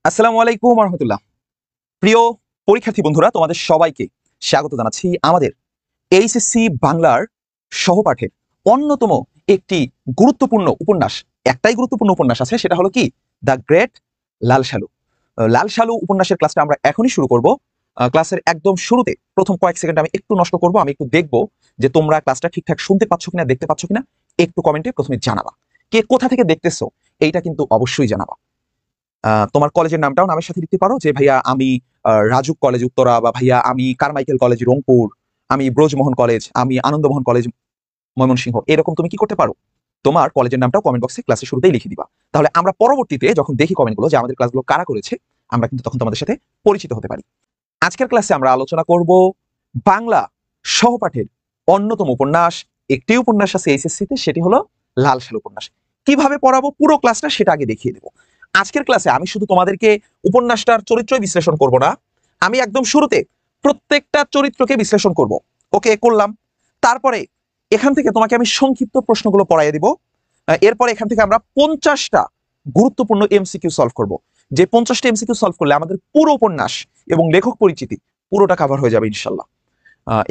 আসসালামু আলাইকুম ওয়া রাহমাতুল্লাহ। প্রিয় পরীক্ষার্থী বন্ধুরা, তোমাদের সবাইকে স্বাগত জানাচ্ছি আমাদের এইচএসসি বাংলার সহপাঠের অন্যতম একটি গুরুত্বপূর্ণ উপন্যাস। একটাই গুরুত্বপূর্ণ উপন্যাস আছে, সেটা হলো কি দ্য গ্রেট লাল সালু। লাল সালু উপন্যাসের ক্লাসটা আমরা এখনই শুরু করব। ক্লাসের একদম শুরুতে প্রথম কয়েক সেকেন্ড আমি একটু নষ্ট করব, আমি একটু দেখব যে তোমরা ক্লাসটা ঠিকঠাক শুনতে পাচ্ছ কিনা, দেখতে পাচ্ছ কিনা। একটু কমেন্টে প্রথমে জানাবা কে কোথা থেকে দেখতেছো, এইটা কিন্তু অবশ্যই জানাবা। তোমার কলেজের নামটাও নামের সাথে লিখতে পারো, যে ভাইয়া আমি রাজুক কলেজ উত্তরা, বা ভাইয়া আমি কারমাইকেল কলেজ রংপুর, আমি ব্রজমোহন কলেজ, আমি আনন্দমোহন কলেজ ময়মনসিংহ। এরকম তুমি কি করতে পারো, তোমার কলেজের নামটাও কমেন্ট বক্সে ক্লাসের শুরুতেই লিখে দিবা। তাহলে আমরা পরবর্তীতে যখন দেখি কমেন্টগুলো যে আমাদের ক্লাসগুলো কারা করেছে, আমরা কিন্তু তখন তোমাদের সাথে পরিচিত হতে পারি। আজকের ক্লাসে আমরা আলোচনা করব বাংলা সহপাঠের অন্যতম উপন্যাস। একটি উপন্যাস আছে এইচএসসিতে, সেটি হলো লাল সালু উপন্যাস। কিভাবে পড়াবো পুরো ক্লাসটা সেটা আগে দেখিয়ে দেবো। আজকের ক্লাসে আমি শুধু তোমাদেরকে উপন্যাসটার চরিত্রই বিশ্লেষণ করব না, আমি একদম শুরুতে প্রত্যেকটা চরিত্রকে বিশ্লেষণ করব। ওকে, করলাম। তারপরে এখান থেকে তোমাকে আমি সংক্ষিপ্ত প্রশ্নগুলো পড়াইয়ে দিব। এরপরে এখান থেকে আমরা 50টা গুরুত্বপূর্ণ এমসিকিউ সলভ করব। যে 50টা এমসিকিউ সলভ করলে আমাদের পুরো উপন্যাস এবং লেখক পরিচিতি পুরোটা কভার হয়ে যাবে ইনশাল্লাহ।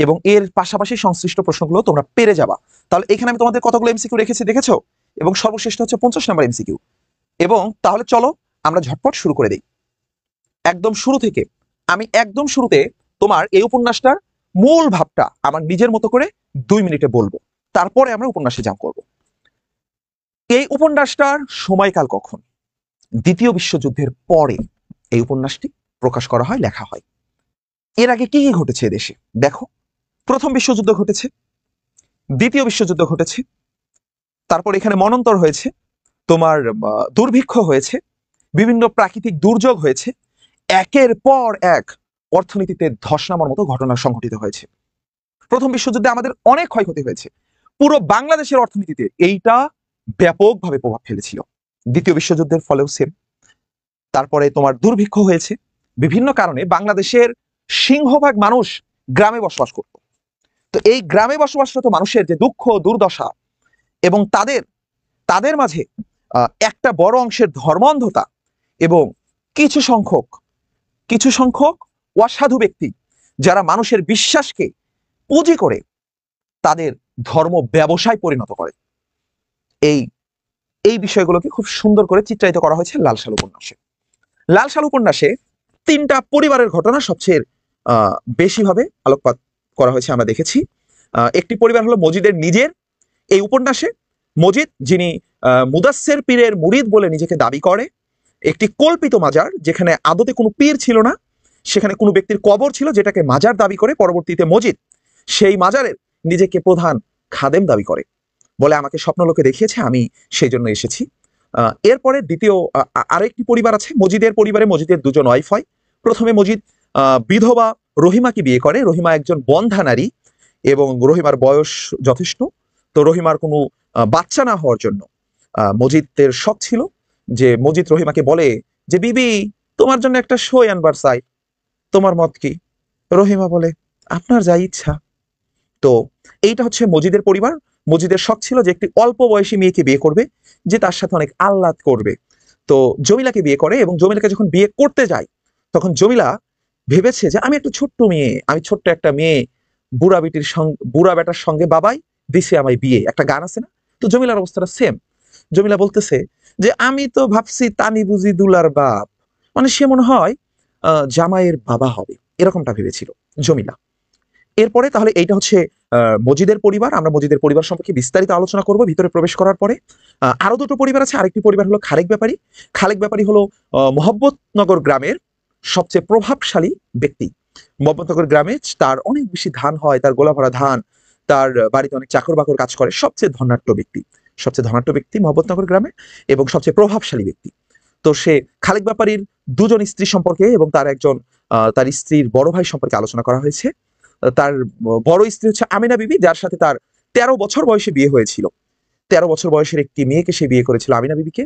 এবং এর পাশাপাশি সংশ্লিষ্ট প্রশ্নগুলো তোমরা পেরে যাবা। তাহলে এখানে আমি তোমাদের কতগুলো এমসিকিউ রেখেছি দেখেছো, এবং সর্বশেষটা হচ্ছে 50 নম্বর এমসিকিউ। এবং তাহলে চলো আমরা ঝটপট শুরু করে দিই একদম শুরু থেকে। আমি একদম শুরুতে তোমার এই উপন্যাসটার মূল ভাবটা আমার নিজের মতো করে 2 মিনিটে বলবো, তারপরে আমরা উপন্যাসে জাম্প করব। এই উপন্যাসটার সময়কাল কখন? দ্বিতীয় বিশ্বযুদ্ধের পরে এই উপন্যাসটি প্রকাশ করা হয়, লেখা হয়। এর আগে কি কি ঘটেছে দেশে দেখো। প্রথম বিশ্বযুদ্ধ ঘটেছে, দ্বিতীয় বিশ্বযুদ্ধ ঘটেছে, তারপর এখানে মনন্তর হয়েছে, তোমার দুর্ভিক্ষ হয়েছে, বিভিন্ন প্রাকৃতিক দুর্যোগ হয়েছে, একের পর এক অর্থনীতিতে ধস নামার মতো ঘটনা সংঘটিত হয়েছে। প্রথম বিশ্বযুদ্ধে আমাদের অনেক ক্ষয়ক্ষতি হয়েছে, পুরো বাংলাদেশের অর্থনীতিতে এইটা ব্যাপকভাবে প্রভাব ফেলেছিল। দ্বিতীয় বিশ্বযুদ্ধের ফলেও সেম। তারপরে তোমার দুর্ভিক্ষ হয়েছে, বিভিন্ন কারণে বাংলাদেশের সিংহভাগ মানুষ গ্রামে বসবাস করত। তো এই গ্রামে বসবাসরত মানুষের যে দুঃখ দুর্দশা, এবং তাদের মাঝে একটা বড় অংশের ধর্মান্ধতা, এবং কিছু সংখ্যক অসাধু ব্যক্তি যারা মানুষের বিশ্বাসকে পুঁজি করে তাদের ধর্ম ব্যবসায় পরিণত করে, এই বিষয়গুলোকে খুব সুন্দর করে চিত্রায়িত করা হয়েছে লাল সালু উপন্যাসে। লাল সালু উপন্যাসে 3টা পরিবারের ঘটনা সবচেয়ে বেশিভাবে আলোকপাত করা হয়েছে আমরা দেখেছি। একটি পরিবার হলো মজিদের নিজের। এই উপন্যাসে মজিদ, যিনি মুদাসসির পীরের মুরিদ বলে নিজেকে দাবি করে, একটি কল্পিত মাজার, যেখানে আদতে কোনো পীর ছিল না, সেখানে কোনো ব্যক্তির কবর ছিল, যেটাকে মাজার দাবি করে পরবর্তীতে মজিদ সেই মাজারের নিজেকে প্রধান খাদেম দাবি করে, বলে আমাকে স্বপ্নলোকে দেখিয়েছে, আমি সেই জন্য এসেছি। এরপরে দ্বিতীয় আরেকটি পরিবার আছে মজিদের পরিবারে। মজিদের 2জন ওয়াইফ হয়। প্রথমে মজিদ বিধবা রহিমাকে বিয়ে করে। রহিমা একজন বন্ধা নারী, এবং রহিমার বয়স যথেষ্ট। তো রহিমার কোনো বাচ্চা না হওয়ার জন্য মজিদের শখ ছিল যে মজিদ রহিমাকে বলে যে বিবি, তোমার জন্য একটা সই আনবার চাই, তোমার মত কি? রহিমা বলে আপনার যা ইচ্ছা। তো এইটা হচ্ছে মজিদের পরিবার। মজিদের শখ ছিল যে একটি অল্প বয়সী মেয়েকে বিয়ে করবে, যে তার সাথে অনেক আহ্লাদ করবে। তো জমিলাকে বিয়ে করে, এবং জমিলাকে যখন বিয়ে করতে যায় তখন জমিলা ভেবেছে যে আমি একটা ছোট্ট মেয়ে, আমি ছোট্ট একটা মেয়ে, বুড়া বেটার সঙ্গে বাবাই দিছে আমায় বিয়ে, একটা গান আছে না? তো জমিলার অবস্থাটা সেম। জমিলা বলতেছে যে আমি তো ভাবছি তানি বুঝি দুলার বাপ, মানে সে মনে হয় জামাইয়ের বাবা হবে, এরকমটা ভেবেছিল জমিলা। এরপরে তাহলে এইটা হচ্ছে মজিদের পরিবার। আমরা মজিদের পরিবার সম্পর্কে বিস্তারিত আলোচনা করব ভিতরে প্রবেশ করার পরে। আরো 2টো পরিবার আছে। আরেকটি পরিবার হলো খালেক ব্যাপারী। খালেক ব্যাপারী হলো মোহাম্মদনগর গ্রামের সবচেয়ে প্রভাবশালী ব্যক্তি। মোহাম্মদনগর গ্রামে তার অনেক বেশি ধান হয়, তার গোলা ভরা ধান, তার বাড়িতে অনেক চাকর বাকর কাজ করে, সবচেয়ে ধনাঢ্য ব্যক্তি মোহাম্মদনগর গ্রামে, এবং সবচেয়ে প্রভাবশালী ব্যক্তি। তো সে খালেক ব্যাপারীর 2জন স্ত্রী সম্পর্কে এবং তার স্ত্রীর বড় ভাই সম্পর্কে আলোচনা করা হয়েছে। তার বড় স্ত্রী হচ্ছে আমিনা বিবি, যার সাথে তার 13 বছর বয়সে বিয়ে হয়েছিল। 13 বছর বয়সের একটি মেয়েকে সে বিয়ে করেছিল, আমিনা বিবিকে।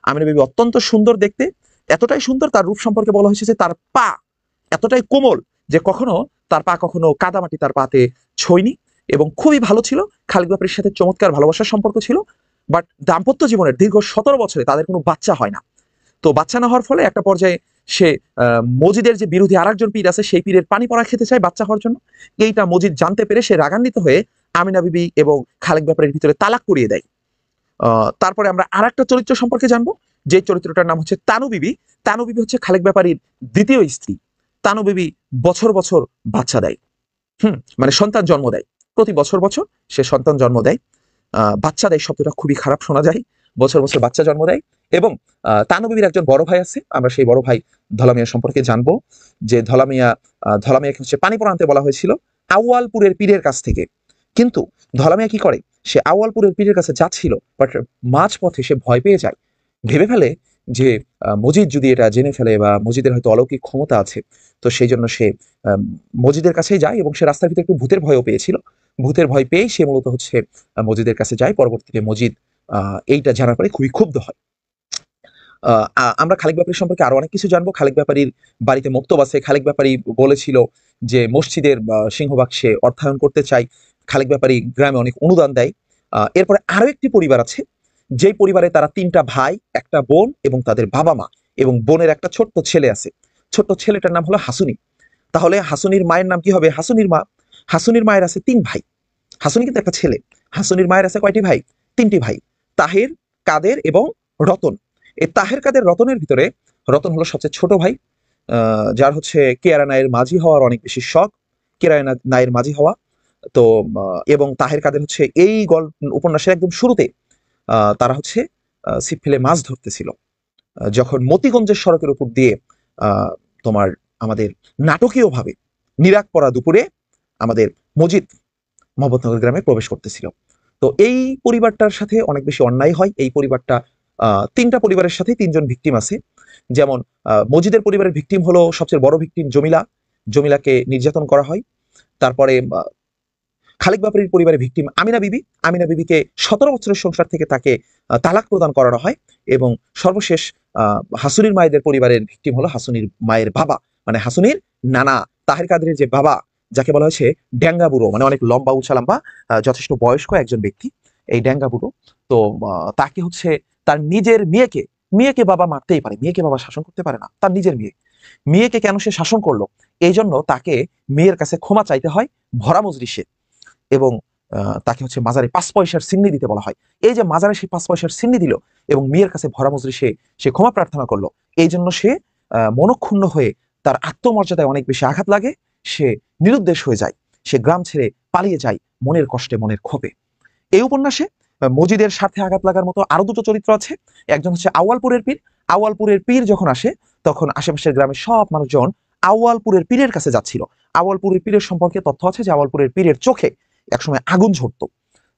আমিনা বিবি অত্যন্ত সুন্দর দেখতে, এতটাই সুন্দর তার রূপ সম্পর্কে বলা হয়েছে যে তার পা এতটাই কোমল যে তার পা কখনো কাদামাটি তার পাতে ছয়নি, এবং খুবই ভালো ছিল। খালেক ব্যাপারীর সাথে চমৎকার ভালোবাসার সম্পর্ক ছিল। বাট দাম্পত্য জীবনের দীর্ঘ 17 বছরে তাদের কোনো বাচ্চা হয় না। তো বাচ্চা না হওয়ার ফলে একটা পর্যায়ে সে মজিদের যে বিরোধী আরেকজন পীর আছে সেই পীরের পানি পড়া খেতে চায় বাচ্চা হওয়ার জন্য। এইটা মজিদ জানতে পেরে সে রাগান্বিত হয়ে আমিনা বিবি এবং খালেক ব্যাপারীর ভিতরে তালাক করিয়ে দেয়। তারপরে আমরা আরেকটা চরিত্র সম্পর্কে জানবো, যে চরিত্রটার নাম হচ্ছে তানু বিবি। তানু বিবি হচ্ছে খালেক ব্যাপারীর দ্বিতীয় স্ত্রী। তানু বিবি বছর বছর বাচ্চা দেয়, মানে সন্তান জন্ম দেয়, প্রতি বছর বছর সে সন্তান জন্ম দেয়। বাচ্চা দেয় শব্দটা খুবই খারাপ শোনা যায়, বছর বছর বাচ্চা জন্ম দেয়। এবং তানু বিবির একজন বড় ভাই আছে, আমরা সেই বড় ভাই ধলামিয়া সম্পর্কে জানবো, যে ধলামিয়াকে হচ্ছে পানি পড়াতে বলা হয়েছিল আউয়ালপুরের পীরের কাছ থেকে। কিন্তু ধলামিয়া কি করে, সে আউয়ালপুরের পীরের কাছে যাচ্ছিল, বাট মাঝ পথে সে ভয় পেয়ে যায়, ভেবে ফেলে যে মজিদ যদি এটা জেনে ফেলে বা মজিদের হয়তো অলৌকিক ক্ষমতা আছে, তো সেই জন্য সে মজিদের কাছেই যায়। এবং সে রাস্তার ভিতরে একটু ভূতের ভয়ও পেয়েছিল, ভূতের ভয় পেয়ে সে মূলত হচ্ছে মজিদের কাছে যায়। পরবর্তীতে মজিদ এইটা জানার পরে খুবই ক্ষুব্ধ হয়। আমরা খালেক ব্যাপারী সম্পর্কে আরো অনেক কিছু জানবো। খালেক ব্যাপারীর বাড়িতে মক্তব আছে। খালেক ব্যাপারী বলেছিল যে মসজিদের সিংহভাগ সে অর্থায়ন করতে চায়। খালেক ব্যাপারী গ্রামে অনেক অনুদান দেয়। এরপরে আরো একটি পরিবার আছে, যেই পরিবারে তারা 3টা ভাই, একটা বোন এবং তাদের বাবা মা, এবং বোনের একটা ছোট্ট ছেলে আছে। ছোট্ট ছেলেটার নাম হলো হাসুনি। তাহলে হাসুনির মায়ের নাম কি হবে? হাসুনির মায়ের আছে 3 ভাই। হাসুনি কিন্তু একটা ছেলে। হাসুনির মায়ের আছে কয়টি ভাই? 3টি ভাই, তাহের, কাদের এবং রতন। এই তাহের, কাদের, রতনের ভিতরে রতন হলো সবচেয়ে ছোট ভাই, যার হচ্ছে কেয়ারা নায়ের মাঝি হওয়ার অনেক বেশি শখ, কেয়ারা নায়ের মাঝি হওয়া। তো এবং তাহের, কাদের হচ্ছে এই উপন্যাসের একদম শুরুতে তারা হচ্ছে ছিপ ফেলে মাছ ধরতেছিল, যখন মতিগঞ্জের সড়কের উপর দিয়ে তোমার আমাদের নাটকীয়ভাবে নিরাক পরা দুপুরে আমাদের মজিদ মোহাম্মদনগর গ্রামে প্রবেশ করতেছিল। তো এই পরিবারটার সাথে অনেক বেশি অন্যায় হয়। এই পরিবারটা 3টা পরিবারের সাথে 3জন ভিকটিম আছে। যেমন মজিদের পরিবারের ভিকটিম হলো সবচেয়ে বড় ভিকটিম জমিলা। জমিলাকে নির্যাতন করা হয়। তারপরে খালেক ব্যাপারীর পরিবারের ভিকটিম আমিনা বিবি। আমিনা বিবিকে 17 বছরের সংসার থেকে তাকে তালাক প্রদান করানো হয়। এবং সর্বশেষ হাসুনির মায়েদের পরিবারের ভিকটিম হলো হাসুনির মায়ের বাবা, মানে হাসুনির নানা তাহের কাদেরের যে বাবা, যাকে বলা হয়েছে ড্যাঙ্গা বুড়ো, মানে অনেক লম্বা উঁচা লম্বা, যথেষ্ট বয়স্ক একজন ব্যক্তি এই ড্যাঙ্গা বুড়ো। তো তাকে হচ্ছে তার নিজের মেয়েকে বাবা মারতেই পারে, মেয়েকে বাবা শাসন করতে পারে না। তার নিজের মেয়েকে কেন সে শাসন করলো, এই জন্য তাকে মেয়ের কাছে ক্ষমা চাইতে হয় ভরা মজলিসে। এবং তাকে হচ্ছে মাজারে 5 পয়সার সিন্নি দিতে বলা হয়। এই যে মাজারে সে 5 পয়সার সিন্নি দিল এবং মেয়ের কাছে ভরা মজলিসে সে ক্ষমা প্রার্থনা করলো, এই জন্য সে মনক্ষুণ্ণ হয়ে তার আত্মমর্যাদায় অনেক বেশি আঘাত লাগে, সে নিরুদ্দেশ হয়ে যায়, সে গ্রাম ছেড়ে পালিয়ে যায় মনের কষ্টে, মনের ক্ষোভে। এই উপন্যাসে মজিদের স্বার্থে আঘাত লাগার মতো আরো 2টো চরিত্র আছে। একজন হচ্ছে আউয়ালপুরের পীর। আউয়ালপুরের পীর যখন আসে, তখন আশেপাশের গ্রামের সব মানুষজন আউয়ালপুরের পীরের কাছে যাচ্ছিল। আউয়ালপুরের পীরের সম্পর্কে তথ্য আছে যে আউয়ালপুরের পীরের চোখে একসময় আগুন ঝরতো।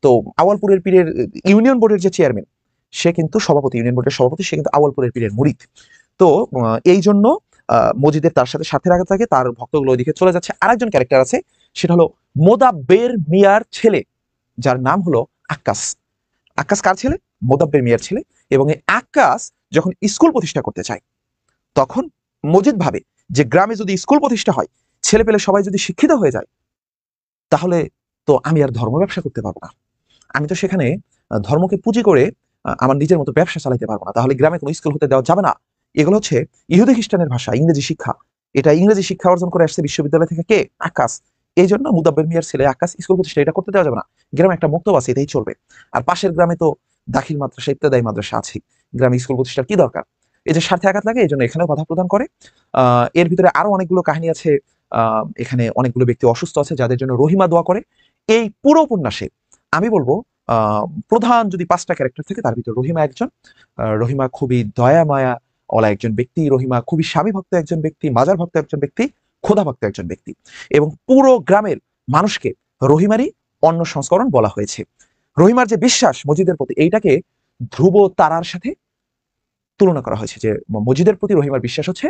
তো আউয়ালপুরের পীরের ইউনিয়ন বোর্ডের যে চেয়ারম্যান, সে কিন্তু সভাপতি, ইউনিয়ন বোর্ডের সভাপতি, সে কিন্তু আউয়ালপুরের পীরের মুরিদ। তো এই জন্য মজিদের তার সাথে স্বার্থের আঘাত থাকে, তার ভক্তগুলো ওইদিকে চলে যাচ্ছে। আরেকজন ক্যারেক্টার আছে, সেটা হলো মোদাব্বের মিয়ার ছেলে, যার নাম হলো আক্কাস। আক্কাস কার ছেলে? মোদাব্বের মিয়ার ছেলে। এবং এই আক্কাস যখন স্কুল প্রতিষ্ঠা করতে চায়, তখন মজিদ ভাবে যে গ্রামে যদি স্কুল প্রতিষ্ঠা হয়, ছেলে পেলে সবাই যদি শিক্ষিত হয়ে যায়, তাহলে তো আমি আর ধর্ম ব্যবসা করতে পারবো না, আমি তো সেখানে ধর্মকে পুঁজি করে আমার নিজের মতো ব্যবসা চালাতে পারবো না, তাহলে গ্রামে কোনো স্কুল হতে দেওয়া যাবে না। এগুলো হচ্ছে ইহুদি খ্রিস্টানের ভাষা, ইংরেজি শিক্ষা। এটা ইংরেজি শিক্ষা অর্জন করে আসছে বিশ্ববিদ্যালয় থেকে কে? আক্কাস। এই জন্য মুদাব্বের মিয়ার ছেলে আক্কাস স্কুল প্রতিষ্ঠা এটা করতে দেওয়া যাবে না, গ্রামে একটা মক্তব আছে, এটাই চলবে। আর পাশের গ্রামে তো দাখিল মাদ্রাসা, ইবতেদায়ী মাদ্রাসা আছে, গ্রামে স্কুল প্রতিষ্ঠার কি দরকার? এই যে স্বার্থে আঘাত লাগে, এই জন্য এখানেও বাধা প্রদান করে। এর ভিতরে আরো অনেকগুলো কাহিনী আছে। এখানে অনেকগুলো ব্যক্তি অসুস্থ আছে, যাদের জন্য রহিমা দোয়া করে। এই পুরো উপন্যাসে আমি বলবো প্রধান যদি 5টা ক্যারেক্টার থাকে, তার ভিতরে রহিমা একজন। রহিমা খুবই দয়া মায়া ওলা একজন ব্যক্তি। রহিমা খুবই স্বামী ভক্ত একজন ব্যক্তি, মাজার ভক্ত একজন ব্যক্তি, খোদা ভক্ত একজন ব্যক্তি। এবং পুরো গ্রামের মানুষকে রহিমারই অন্য সংস্করণ বলা হয়েছে। রহিমার যে বিশ্বাস মজিদের প্রতি, এইটাকে ধ্রুব তারার সাথে তুলনা করা হয়েছে, যে মজিদের প্রতি রহিমার বিশ্বাস হচ্ছে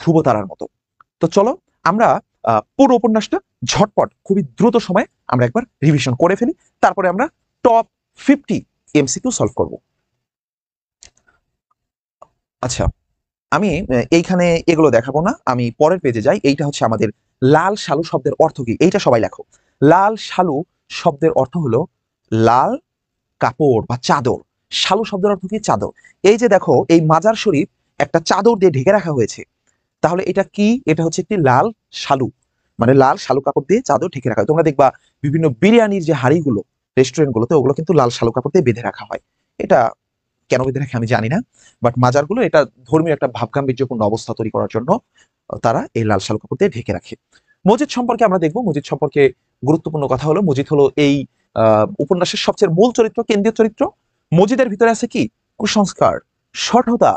ধ্রুব তারার মতো। তো চলো আমরা পুরো উপন্যাসটা ঝটপট খুবই দ্রুত সময়ে আমরা একবার রিভিশন করে ফেলি, তারপরে আমরা টপ 50 এমসিকিউ সলভ করব। আচ্ছা, আমি এইখানে এগুলো দেখাবো না, আমি পরের পেজে যাই। এইটা হচ্ছে আমাদের লাল শালু শব্দের অর্থ কি, এইটা সবাই লেখো। লাল শালু শব্দের অর্থ হলো লাল কাপড় বা চাদর। শালু শব্দের অর্থ কি? চাদর। এই যে দেখো, এই মাজার শরীফ একটা চাদর দিয়ে ঢেকে রাখা হয়েছে, তাহলে এটা কি? এটা হচ্ছে একটি লাল শালু, মানে লাল শালু কাপড় দিয়ে চাদর ঢেকে রাখা হয়। তোমরা দেখবা বিভিন্ন বিরিয়ানির যে হাড়িগুলো রেস্টুরেন্টগুলোতে, ওগুলো কিন্তু লাল শালু কাপড় দিয়ে বেঁধে রাখা হয়। এটা কেন বেঁধে রাখে আমি জানি না, বাট মাজারগুলো এটা ধর্মীয় একটা ভাবগাম্ভীর্যপূর্ণ অবস্থা তৈরি করার জন্য তারা এই লাল শালু কাপড় দিয়ে ঢেকে রাখে। মসজিদ সম্পর্কে আমরা দেখবো, মসজিদ সম্পর্কে গুরুত্বপূর্ণ কথা হলো, মসজিদ হলো এই উপন্যাসের সবচেয়ে মূল চরিত্র, কেন্দ্রীয় চরিত্র। মসজিদের ভিতরে আছে কি? কুসংস্কার, সঠতা,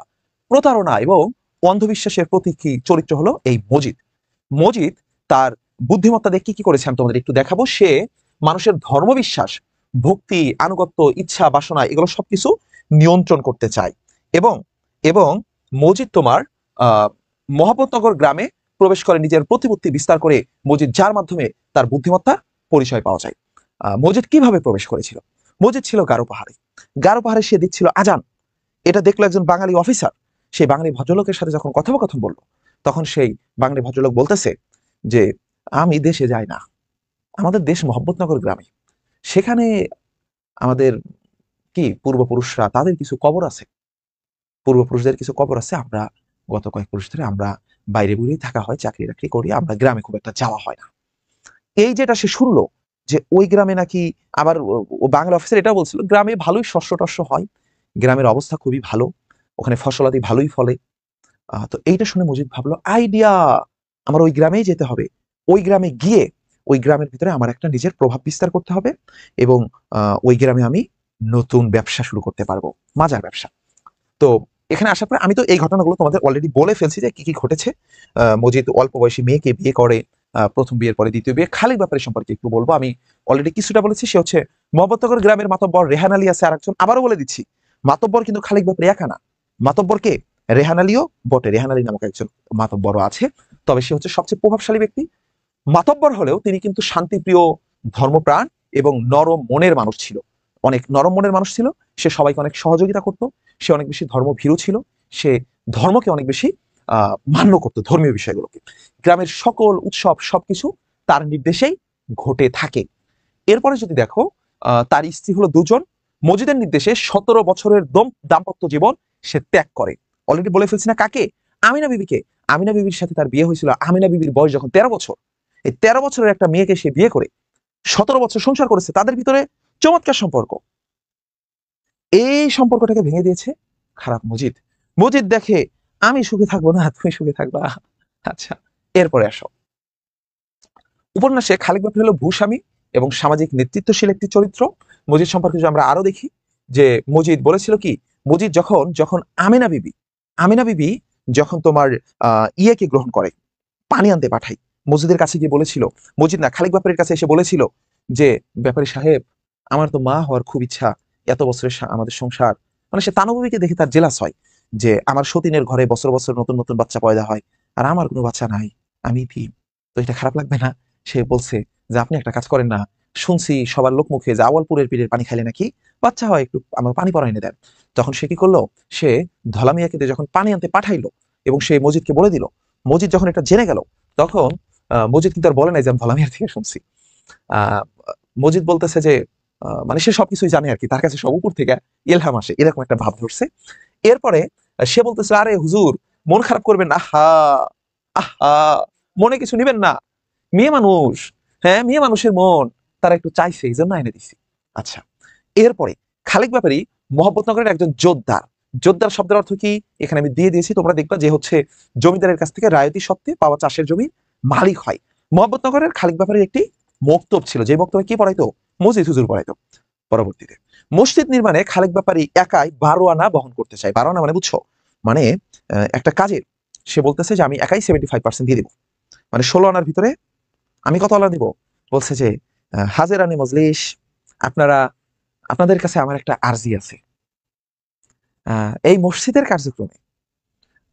প্রতারণা এবং অন্ধবিশ্বাসের প্রতীকী চরিত্র হলো এই মসজিদ। মসজিদ তার বুদ্ধিমত্তা দিয়ে কি কি করেছে আমি তোমাদের একটু দেখাবো। সে মানুষের ধর্মবিশ্বাস, ভক্তি, আনুগত্য, ইচ্ছা, বাসনা এগুলো সবকিছু নিয়ন্ত্রণ করতে চায়। এবং এবং মসজিদ তোমার মহাবতনগর গ্রামে প্রবেশ করে নিজের প্রতিপত্তি বিস্তার করে মসজিদ, যার মাধ্যমে তার বুদ্ধিমত্তার পরিচয় পাওয়া যায়। মসজিদ কিভাবে প্রবেশ করেছিল? মসজিদ ছিল গারো পাহাড়ে। গারো পাহাড়ে সে দিচ্ছিল আজান। এটা দেখলো একজন বাঙালি অফিসার। সেই বাঙালি ভদ্রলোকের সাথে যখন কথোপকথন বললো, তখন সেই বাঙালি ভদ্রলোক বলতেছে যে আমি দেশে যাই না, আমাদের দেশ মহব্বতনগর গ্রামে, সেখানে আমাদের কি পূর্বপুরুষরা, তাদের কিছু কবর আছে, পূর্বপুরুষদের কিছু কবর আছে। আমরা গত কয়েক পুরুষ ধরে আমরা বাইরে বুড়েই থাকা হয়, চাকরি বাকরি করি, আমরা গ্রামে খুব একটা যাওয়া হয় না। এই যেটা সে শুনলো যে ওই গ্রামে নাকি, আবার ও বাংলা অফিসার এটাও বলছিল গ্রামে ভালোই শস্য টস্য হয়, গ্রামের অবস্থা খুবই ভালো, ওখানে ফসলাদি ভালোই ফলে। তো এইটা শুনে মজিদ ভাবলো, আইডিয়া, আমার ওই গ্রামেই যেতে হবে। ওই গ্রামে গিয়ে ওই গ্রামের ভিতরে আমার একটা নিজের প্রভাব বিস্তার করতে হবে এবং ওই গ্রামে আমি নতুন ব্যবসা শুরু করতে পারবো, মাজার ব্যবসা। তো এখানে আসার পরে আমি তো এই ঘটনাগুলো তোমাদের অলরেডি বলে ফেলছি যে কি কি ঘটেছে। মজিদ অল্প বয়সী মেয়েকে বিয়ে করে, প্রথম বিয়ের পরে দ্বিতীয় বিয়ে। খালিক ব্যাপারে সম্পর্কে একটু বলবো। আমি অলরেডি কিছুটা বলেছি। সে হচ্ছে মহব্বতনগর গ্রামের মাতব্বর রেহান আলী আছে আরেকজন। আবারও বলে দিচ্ছি, মাতব্বর কিন্তু খালিক ব্যাপারে একা না। মাতব্বরকে রেহান আলীও বটে, রেহান আলী নামক একজন মাতব্বরও আছে। তবে সে হচ্ছে সবচেয়ে প্রভাবশালী ব্যক্তি। মাতব্বর হলেও তিনি কিন্তু শান্তিপ্রিয়, ধর্মপ্রাণ এবং নরম মনের মানুষ ছিল। অনেক নরম মনের মানুষ ছিল। সে সবাইকে অনেক সহযোগিতা করত। সে অনেক বেশি ধর্মভীরু ছিল। সে ধর্মকে অনেক বেশি মান্য করত, ধর্মীয় বিষয়গুলোকে। গ্রামের সকল উৎসব সবকিছু তার নির্দেশেই ঘটে থাকে। এরপরে যদি দেখো, তার স্ত্রী হলো দুজন। মজিদের নির্দেশে 17 বছরের দাম্পত্য জীবন সে ত্যাগ করে। অলরেডি বলে ফেলছি না কাকে? আমিনা বিবিকে। আমিনা বিবির সাথে তার বিয়ে হয়েছিল। আমিনা বিবির বয়স যখন 13 বছর, এই 13 বছরের একটা মেয়েকে সে বিয়ে করে 17 বছর সংসার করেছে। তাদের ভিতরে চমৎকার সম্পর্ক। এই সম্পর্কটাকে ভেঙে দিয়েছে খারাপ মজিদ। মজিদ দেখে আমি সুখে থাকবো না, তুমি সুখে থাকবা। আচ্ছা, এরপরে আসো। উপন্যাসে খালিক ব্যাপারী হলো ভূস্বামী এবং সামাজিক নেতৃত্বশীল একটি চরিত্র। মজিদ সম্পর্কে যদি আমরা আরো দেখি, যে মজিদ বলেছিল কি, মজিদ যখন যখন আমিনা বিবি যখন তোমার ইয়েকে গ্রহণ করে, পানি আনতে পাঠাই, মসজিদের কাছে গিয়ে বলেছিল, মসজিদ না, খালিক ব্যাপারীর কাছে এসে বলেছিল যে ব্যাপারী সাহেব, আমার তো মা হওয়ার খুব ইচ্ছা, এত বছরের আমাদের সংসার। মানে সে তানবীকে দেখে তার জেলাস হয় যে আমার সতীনের ঘরে বছর বছর নতুন নতুন বাচ্চা পয়দা হয়, আর আমার কোনো বাচ্চা নাই, আমি ইতিম, তো এটা খারাপ লাগবে না? সে বলছে যে আপনি একটা কাজ করেন না, শুনছি সবার লোক মুখে যে আওয়ালপুরের পীরের পানি খাইলে নাকি বাচ্চা হয়, একটু আমার পানি পড়া এনে দেন। তখন সে কি করলো, সে ধলামিয়াকে যখন পানি আনতে পাঠাইলো এবং সে মজিদকে বলে দিল, মজিদ যখন এটা জেনে গেল, তখন মজিদ কিন্তু আর বলে নাই যে আমি ধলামিয়ার থেকে শুনছি। আহ মজিদ বলতেছে যে মানে সে সবকিছুই জানে আর কি, তার কাছে সব উপর থেকে ইলহাম আসে, এরকম একটা ভাব ধরছে। এরপরে সে বলতেছে, আরে হুজুর, মন খারাপ করবেন না, আহা আহা, মনে কিছু নিবেন না, মেয়ে মানুষ, হ্যাঁ মেয়ে মানুষের মন, তারা একটু চাইছে, এই জন্য এনে দিছি। আচ্ছা, এরপরে খালিক ব্যাপারী মহব্বতনগরের একজন জোরদার। জোরদার শব্দের অর্থ কি এখানে আমি দিয়ে দিয়েছি, তোমরা দেখবা, যে হচ্ছে জমিদারের কাছ থেকে রায়তি সত্ত্বে পাওয়া চাষের জমির মালিক হয়। মহব্বতনগরের খালিক ব্যাপারীর একটি মক্তব ছিল, যে মক্তবে কি পড়াইতো? মসজিদ হুজুর পড়াইতো। পরবর্তীতে মসজিদ নির্মাণে খালিক ব্যাপারী একাই 12 আনা বহন করতে চায়। 12 আনা মানে বুঝছো, মানে একটা কাজের সে বলতেছে যে আমি একাই 75% দিয়ে দিব, মানে 16 আনার ভিতরে আমি কত আনা দিব? বলছে যে হাজেরানি মজলিস, আপনাদের কাছে আমার একটা আরজি আছে। এই মসজিদের কার্যক্রমে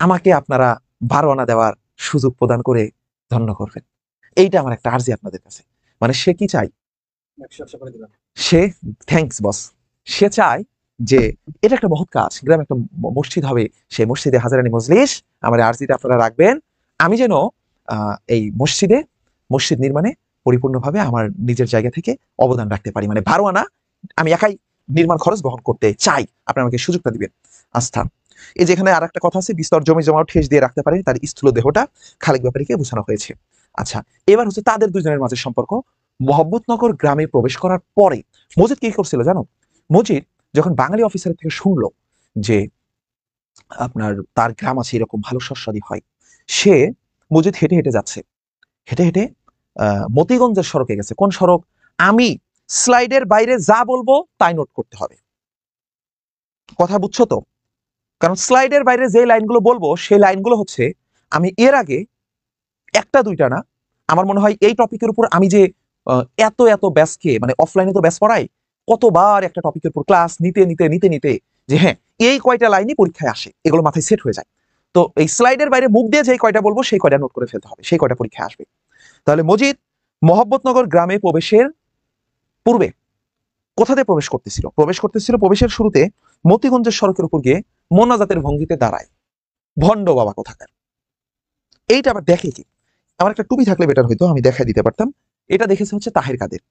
আমাকে আপনারা 12 আনা দেওয়ার সুযোগ প্রদান করে ধন্য করবেন, এইটা আমার একটা আরজি আপনাদের কাছে। মানে সে কি চাই? সে থ্যাঙ্কস বস, সে চায় যে এটা একটা মহৎ কাজ, গ্রামে একটা মসজিদ হবে, সেই মসজিদে হাজারানি মজলিস, আমার আরজিটা আপনারা রাখবেন, আমি যেন এই মসজিদ নির্মাণে পরিপূর্ণভাবে আমার নিজের জায়গা থেকে অবদান রাখতে পারি। মানে 12 আনা আমি একাই নির্মাণ খরচ বহন করতে চাই, আপনারা আমাকে সুযোগটা দিবেন। আস্থা। এই যে এখানে আর একটা কথা আছে, বিস্তর জমি জমাও ঠেস দিয়ে রাখতে পারেনি তার স্থূল দেহটা, খালেক ব্যাপারীকে বোঝানো হয়েছে। আচ্ছা, এবার হচ্ছে তাদের দুজনের মাঝে সম্পর্ক। মোহাম্মদনগর গ্রামে প্রবেশ করার পরে মজিদ কি করছিল জানো? মজিদ যখন বাঙালি অফিসারের থেকে শুনলো যে আপনার তার গ্রাম আছে এরকম ভালো শস্যাদি হয়, সে মজিদ হেঁটে হেঁটে যাচ্ছে, হেঁটে হেঁটে মতিগঞ্জের সড়কে গেছে। কোন সড়ক? আমি স্লাইডের বাইরে যা বলবো তাই নোট করতে হবে। কথা বুঝছো তো? কারণ স্লাইডের বাইরে যে লাইনগুলো বলবো সেই লাইনগুলো হচ্ছে আমি এর আগে একটা দুইটা না, আমার মনে হয় এই টপিকের উপর আমি যে এত এত ব্যাচকে মানে অফলাইনে তো ব্যাচ পড়াই, কতবার একটা টপিকের উপর ক্লাস নিতে নিতে নিতে নিতে যে হ্যাঁ এই কয়টা লাইনই পরীক্ষায় আসে, এগুলো মাথায় সেট হয়ে যায়। তো এই স্লাইডের বাইরে মুখ দিয়ে যে কয়টা বলবো সেই কয়টা নোট করে ফেলতে হবে, সেই কয়টা পরীক্ষায় আসবে। তাহলে মজিদ মোহাম্মদনগর গ্রামে প্রবেশের পূর্বে কোথাতে প্রবেশ করতেছিল? প্রবেশের শুরুতে মতিগঞ্জের সড়কের উপর গিয়ে মোনাজাতের ভঙ্গিতে দাঁড়ায়। ভণ্ড বাবা কোথাকার। এইটা আবার দেখে কি? আমার একটা টুপি থাকলে বেটার হইতো, আমি দেখাই দিতে পারতাম। এটা দেখেছে হচ্ছে তাহের কাদের।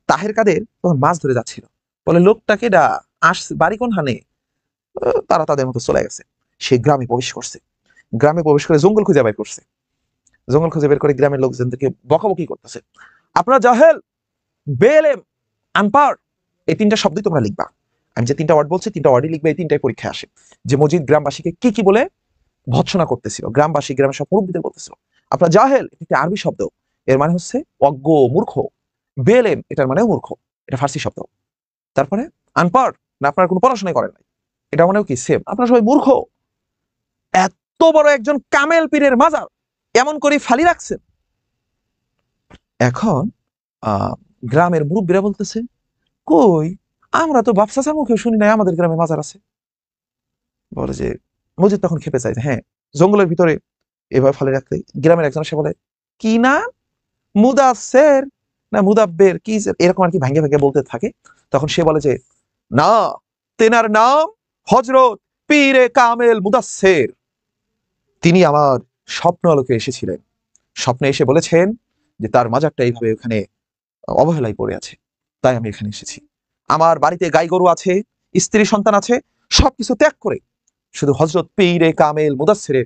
তাহের কাদের তখন মাছ ধরে যাচ্ছিল, বলে লোকটাকে ডা আস বাড়ি কোন হানে। তারা তাদের মতো চলে গেছে। সে গ্রামে প্রবেশ করছে, গ্রামে প্রবেশ করে জঙ্গল খুঁজে বের করছে। জঙ্গল খুঁজে বের করে গ্রামের লোকজনদেরকে বকাবকি করতেছে, আপনারা জাহেল, বেলেম, আনপার, এই তিনটা শব্দই তোমরা লিখবা। আমি যে তিনটা ওয়ার্ড বলছি তিনটা ওয়ার্ডই লিখবে, এই তিনটাই পরীক্ষায় আসে। যে মজিদ গ্রামবাসীকে কি কি বলে ভৎসনা করতেছিল, গ্রামবাসী গ্রামের সব মুরব্বীদের বলতেছিল আপনার জাহেল, এটা আরবি শব্দ, এর মানে হচ্ছে অজ্ঞ মূর্খ। বেলেম, এটার মানে মূর্খ, এটা ফার্সি শব্দ। তারপরে আনপার, না আপনার কোনো পড়াশোনাই করেন নাই, এটা মানেও কি সেম, আপনারা সবাই মূর্খ। এত বড় একজন কামেল পীরের মাজার এমন করে ফালি রাখছেন। এখন গ্রামের মুরব্বীরা বলতেছে কই, আমরা তো বাপ চাচার মুখে শুনি নাই আমাদের গ্রামে মাজার আছে। বলে যে মজিদ তখন খেপে চাই, হ্যাঁ জঙ্গলের ভিতরে এভাবে ফালে রাখতে। গ্রামের একজন সে বলে কি না, মুদাসের না মুদাব্বের কি এরকম আর কি ভাঙ্গে ভাঙ্গে বলতে থাকে। তখন সে বলে যে না, তেনার নাম হযরত পীরে কামেল মুদাসের, তিনি আমার স্বপ্ন আলোকে এসেছিলেন, স্বপ্নে এসে বলেছেন যে তার মাজারটা এইভাবে ওখানে অবহেলায় পড়ে আছে, তাই আমি এখানে এসেছি। আমার বাড়িতে গাই গরু আছে, স্ত্রী সন্তান আছে, সবকিছু ত্যাগ করে শুধু হযরত পীরে কামেল মুদাসসিরের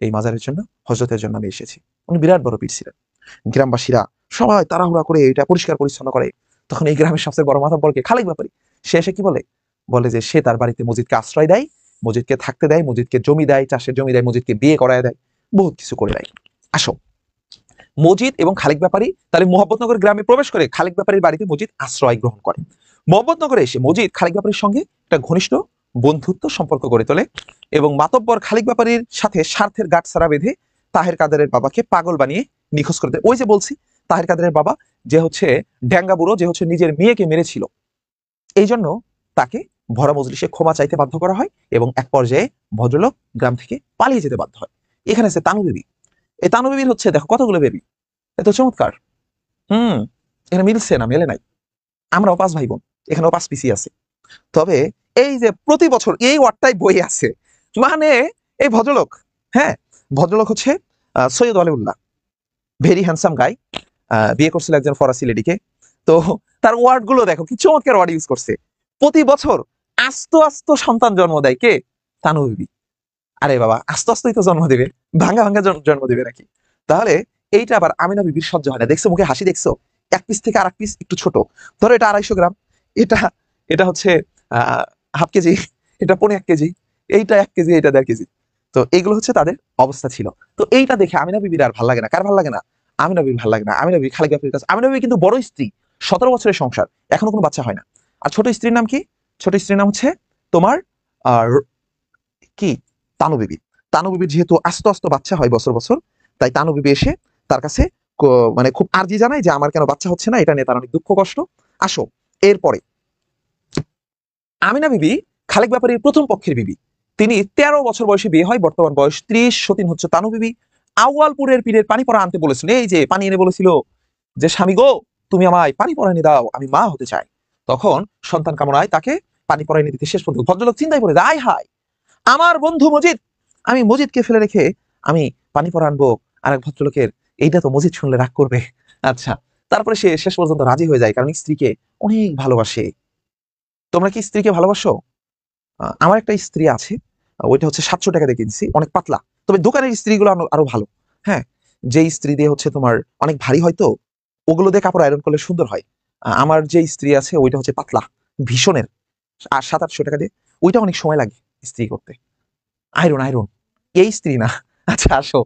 এই মাজারের জন্য, হযরতের জন্য আমি এসেছি। উনি বিরাট বড় পীর ছিলেন। গ্রামবাসীরা সবাই তাড়াহুড়া করে এটা পরিষ্কার পরিচ্ছন্ন করে। তখন এই গ্রামের সবচেয়ে বড় মাতব্বরকে খালেক ব্যাপারী, সে এসে কি বলে, বলে যে সে তার বাড়িতে মসজিদকে আশ্রয় দেয়, মসজিদকে থাকতে দেয়, মসজিদকে জমি দেয়, চাষের জমি দেয়, মসজিদকে বিয়ে করায় দেয়, বহুত কিছু করে দেয়। আসো, মজিদ এবং খালেক ব্যাপারী তাহলে মোহাম্মদনগর গ্রামে প্রবেশ করে খালেক ব্যাপারীর বাড়িতে মজিদ আশ্রয় গ্রহণ করে। মোহাম্মদনগরে এসে মজিদ খালেক ব্যাপারীর সঙ্গে একটা ঘনিষ্ঠ বন্ধুত্ব সম্পর্ক গড়ে তোলে এবং মাতব্বর খালেক ব্যাপারীর সাথে স্বার্থের গাঁটছড়া বেঁধে তাহের কাদেরের বাবাকে পাগল বানিয়ে নিখোঁজ করে দেয়। ওই যে বলছি তাহের কাদেরের বাবা যে হচ্ছে ড্যাঙ্গা বুড়ো, যে হচ্ছে নিজের মেয়েকে মেরেছিল, এই জন্য তাকে ভরা মজলিসে ক্ষমা চাইতে বাধ্য করা হয় এবং এক পর্যায়ে ভদ্রলোক গ্রাম থেকে পালিয়ে যেতে বাধ্য হয়। এখানে আছে তানু বেবি। এই তানু বেবির হচ্ছে দেখো কতগুলো বেবি, এত চমৎকার। এখানে মিলছে না, মেলে নাই। আমরাও 5 ভাই বোন, এখানেও 5 পিসি আছে। তবে এই যে প্রতি বছর এই ওয়ার্ডটাই বই আছে, মানে এই ভদ্রলোক, হ্যাঁ ভদ্রলোক হচ্ছে সৈয়দ আলিউল্লাহ, ভেরি হ্যান্ডসাম গাই, বিয়ে করছিল একজন ফরাসি লেডিকে। তো তার ওয়ার্ড গুলো দেখো কি চমৎকার ওয়ার্ড ইউজ করছে। প্রতি বছর আস্ত আস্ত সন্তান জন্ম দেয় কে? তানু বিবি। আরে বাবা, আস্তে আস্তেই তো জন্ম দেবে, ভাঙ্গা ভাঙ্গা জন্ম দেবে নাকি? তাহলে এইটা আবার আমিনা বিবির সহ্য হয় না। দেখছো মুখে হাসি, দেখছো এক পিস থেকে আর এক পিস একটু ছোট, ধরো এটা 250 গ্রাম, এটা এটা হচ্ছে হাফ কেজি, এটা 1.5 কেজি, এইটা 1 কেজি, এইটা 1.5 কেজি। তো এইগুলো হচ্ছে তাদের অবস্থা ছিল। তো এইটা দেখে আমিনা বিবির আর ভালো লাগে না। কার ভালো লাগে না? আমিনা বিবির ভালো লাগে না। আমিনা বিবি খালেক ব্যাপারীর কাছে, আমিনা বিবি কিন্তু বড় স্ত্রী, 17 বছরের সংসার, এখনো কোনো বাচ্চা হয় না। আর ছোট স্ত্রীর নাম কি? ছোট স্ত্রীর নাম হচ্ছে তোমার কি, তানু বিবি। তানু বিবির যেহেতু আস্তে আস্তে বাচ্চা হয় বছর বছর, তাই তানু বিবি এসে তার কাছে মানে খুব আর্জি জানায় যে আমার কেন বাচ্চা হচ্ছে না, এটা নিয়ে তার অনেক দুঃখ কষ্ট। আসো, এরপরে আমিনা বিবি খালেক ব্যাপারীর প্রথম পক্ষের বিবি। তিনি 13 বছর বয়সে বিয়ে হয়, বর্তমান বয়স 30। সতীন হচ্ছে তানু বিবি। আউয়ালপুরের পীরের পানি পড়া আনতে বলেছিল, এই যে পানি এনে বলেছিল যে স্বামী গো তুমি আমায় পানি পড়া এনে দাও, আমি মা হতে চাই। তখন সন্তান কামনায় তাকে পানি পড়া এনে দিতে শেষ পর্যন্ত ভদ্রলোক চিন্তায় পড়ে যায়, আয় হায় আমার বন্ধু মজিদ, আমি মজিদকে ফেলে রেখে আমি পানি পড়া আনবো আরেক ভদ্রলোকের, এইটা তো মজিদ শুনলে রাগ করবে। আচ্ছা, তারপরে সে শেষ পর্যন্ত রাজি হয়ে যায়, কারণ স্ত্রীকে অনেক ভালোবাসে। তোমরা কি স্ত্রীকে ভালোবাসো? আমার একটা স্ত্রী আছে, ওইটা হচ্ছে 700 টাকা দিয়ে কিনছি, অনেক পাতলা। তবে দোকানের ইস্ত্রিগুলো আরো ভালো। হ্যাঁ, যে ইস্ত্রি দিয়ে হচ্ছে তোমার অনেক ভারী হয়তো, ওগুলো দিয়ে কাপড় আয়রন করলে সুন্দর হয়। আমার যে ইস্ত্রি আছে ওইটা হচ্ছে পাতলা ভীষণের, আর 700-800 টাকা দিয়ে। ওইটা অনেক সময় লাগে ইস্ত্রি করতে। আয়রন আয়রন, এই ইস্ত্রি না। আচ্ছা আসো।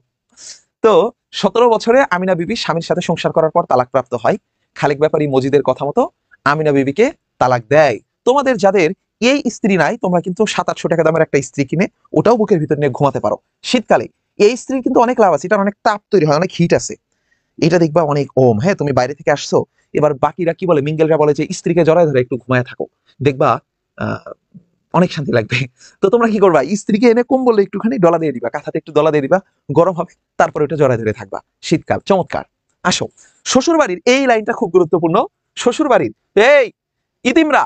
তো 17 বছরে আমিনা বিবি স্বামীর সাথে সংসার করার পর তালাকপ্রাপ্ত হয়। খালেক ব্যাপারী মজিদের কথা মতো আমিনা বিবিকে তালাক দেয়। তোমাদের যাদের এই স্ত্রী নাই, তোমরা কিন্তু 700-800 টাকা দামের একটা স্ত্রী কিনে ওটাও বুকের ভিতর নিয়ে ঘুমাতে পারো শীতকালে। এই স্ত্রীর কিন্তু অনেক লাভ আছে, এটার অনেক তাপ তৈরি হয়, অনেক হিট আছে। এটা দেখবা অনেক ওম। হ্যাঁ, তুমি বাইরে থেকে আসছো, এবার বাকিরা কি বলে, মিঙ্গেলরা বলে যে স্ত্রীকে জড়ায় ধরে একটু ঘুমায় থাকো, দেখবা আহ অনেক শান্তি লাগবে। তো তোমরা কি করবা, স্ত্রীকে এনে কম্বলে একটুখানি ডলা দিয়ে দিবা, কাঁথাতে একটু ডলা দিয়ে দিবা, গরম হবে, তারপরে ওটা জড়ায় ধরে থাকবা শীতকাল। চমৎকার। আসো, শ্বশুর বাড়ির এই লাইনটা খুব গুরুত্বপূর্ণ। শ্বশুর বাড়ির এই ইতিমরা,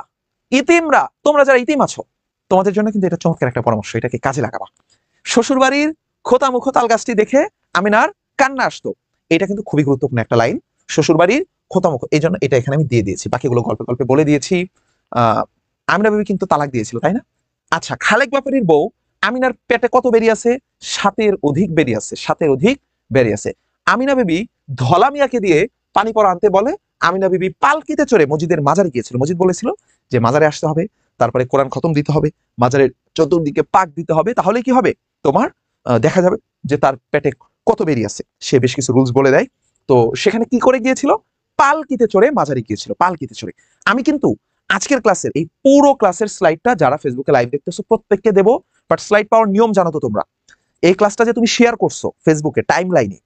ইতিমরা, তোমরা যারা ইতিম আছো, তোমাদের জন্য কিন্তু এটা চমৎকার একটা পরামর্শ, এটাকে কাজে লাগাবা। শ্বশুর বাড়ির খোতা মুখ তাল গাছটি দেখে আমিনার কান্না আসতো। এটা কিন্তু খুবই গুরুত্বপূর্ণ একটা লাইন, শ্বশুর বাড়ির খোতা মুখ। এই জন্য এটা এখানে আমি দিয়ে দিয়েছি, বাকিগুলো গল্পে গল্পে বলে দিয়েছি। আমিনা বিবি কিন্তু তালাক দিয়েছিল, তাই না? আচ্ছা, খালেক ব্যাপারীর বউ আমিনার পেটে কত বেরিয়ে আছে? 7-এর অধিক বেরিয়ে আছে, 7-এর অধিক বেরিয়ে আছে। আমিনা বিবি ধলা মিয়াকে দিয়ে পানি পড়া আনতে বলে। আমিনা বিবি পালকিতে চড়ে মসজিদের মাজারে গিয়েছিল। মসজিদ বলেছিল যে মাজারে আসতে হবে, তারপরে কোরআন খতম দিতে হবে, মাজারের চতুর্দিকে পাক দিতে হবে, তাহলে কি হবে তোমার দেখা যাবে যে তার পেটে কত বেরিয়ে আছে। সে বেশ কিছু রুলস বলে দেয়। তো সেখানে কি করে গিয়েছিল? পালকিতে চড়ে মাজারে গিয়েছিল, পালকিতে চড়ে। আমি কিন্তু আজকের ক্লাসের এই পুরো ক্লাসের স্লাইডটা যারা ফেসবুকে লাইভ দেখতেছো প্রত্যেককে দেবো। বাট স্লাইড পাওয়ার নিয়ম জানো তো তোমরা? এই ক্লাসটা যে তুমি শেয়ার করছো ফেসবুকে টাইম লাইনে,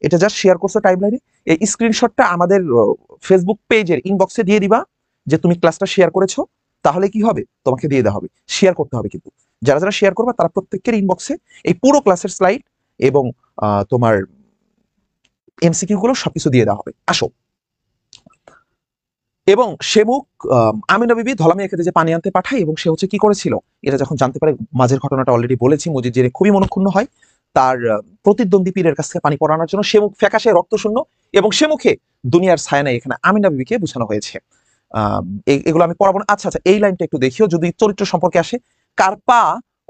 এটা জাস্ট শেয়ার করছো টাইম লাইনে, এই স্ক্রিনশটটা আমাদের ফেসবুক পেজের ইনবক্সে দিয়ে দিবা যে তুমি ক্লাসটা শেয়ার করেছো। তাহলে কি হবে, তোমাকে দিয়ে দেওয়া হবে। শেয়ার করতে হবে কিন্তু, যারা যারা শেয়ার করবা তারা প্রত্যেকের ইনবক্সে এই পুরো ক্লাসের স্লাইড এবং তোমার এমসিকিউ গুলো সবকিছু দিয়ে দেওয়া হবে। আসো, এবং সেমুখ আমিনা বিবি ধলামিয়া খেতে যে পানি আনতে পাঠায়, এবং সে হচ্ছে কি করেছিল, এটা যখন জানতে পারে, মাঝের ঘটনাটা অলরেডি বলেছি, মজিদ জেনে খুবই মনক্ষুণ্ণ হয়। তার প্রতিদ্বন্দ্বী পীরের কাছ থেকে পানি পড়ানোর জন্য সে মুখ ফ্যাকাশে রক্তশূন্য, এবং সে মুখে দুনিয়ার ছায়া নেই, এখানে আমিনা বিবিকে বোঝানো হয়েছে। এগুলো আমি পড়াবো না। আচ্ছা আচ্ছা, এই লাইনটা একটু দেখিও যদি চরিত্র সম্পর্কে আসে। কার পা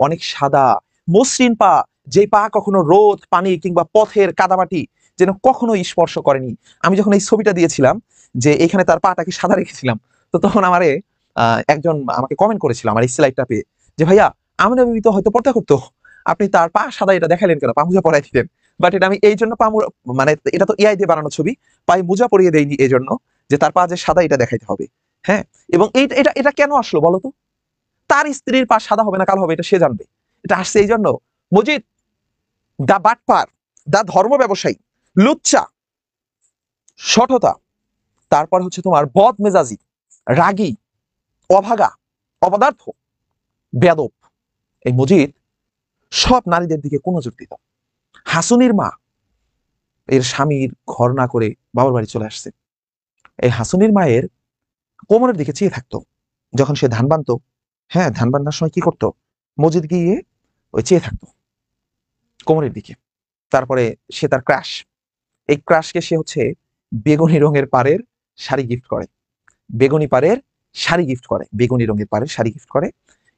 অনেক সাদা, মসৃণ পা, যে পা কখনো রোদ পানি কিংবা পথের কাদামাটি যেন কখনো স্পর্শ করেনি। আমি যখন এই ছবিটা দিয়েছিলাম যে এখানে তার পাটাকে সাদা রেখেছিলাম, তো তখন আমারে একজন আমাকে কমেন্ট করেছিল আমার এই স্লাইডটা পেয়ে, যে ভাইয়া আমিনা বিবি তো হয়তো পর্দা করতো, আপনি তার পা সাদা এটা দেখালেন কেন, পা মোজা পরাই দিতেন। বাট এটা আমি এই জন্য মানে এটা তো এআই দিয়ে বানানো ছবি, পায়ে মোজা পরিয়ে দেয়নি এই জন্য যে তার পা যে সাদা এটা দেখাইতে হবে। হ্যাঁ, এবং এটা এটা এটা কেন আসলো বলো তো? তার স্ত্রীর পা সাদা হবে না কালো হবে এটা সে জানবে। এটা আসছে এই জন্য। মজিদ দা বাটপার, দা ধর্ম ব্যবসায়ী, লুচ্চা, শঠতা, তারপর হচ্ছে তোমার বদ মেজাজি, রাগী, অভাগা, অপদার্থ, বেদব, এই মজিদ সব নারীদের দিকে কোন নজর দিত। হাসুনির মা এর স্বামীর ঘর না করে বাবার বাড়ি চলে আসছে, এই হাসুনির মায়ের কোমরের দিকে চেয়ে থাকতো যখন সে ধান বানতো। হ্যাঁ, ধান বান্নার সময় কি করতো, মজিদ গিয়ে ওই চেয়ে থাকতো কোমরের দিকে। তারপরে সে তার ক্রাশ, এই ক্রাশকে সে হচ্ছে বেগুনি রঙের পাড়ের শাড়ি গিফট করে, বেগুনি পাড়ের শাড়ি গিফট করে, বেগুনি রঙের পাড়ের শাড়ি গিফট করে।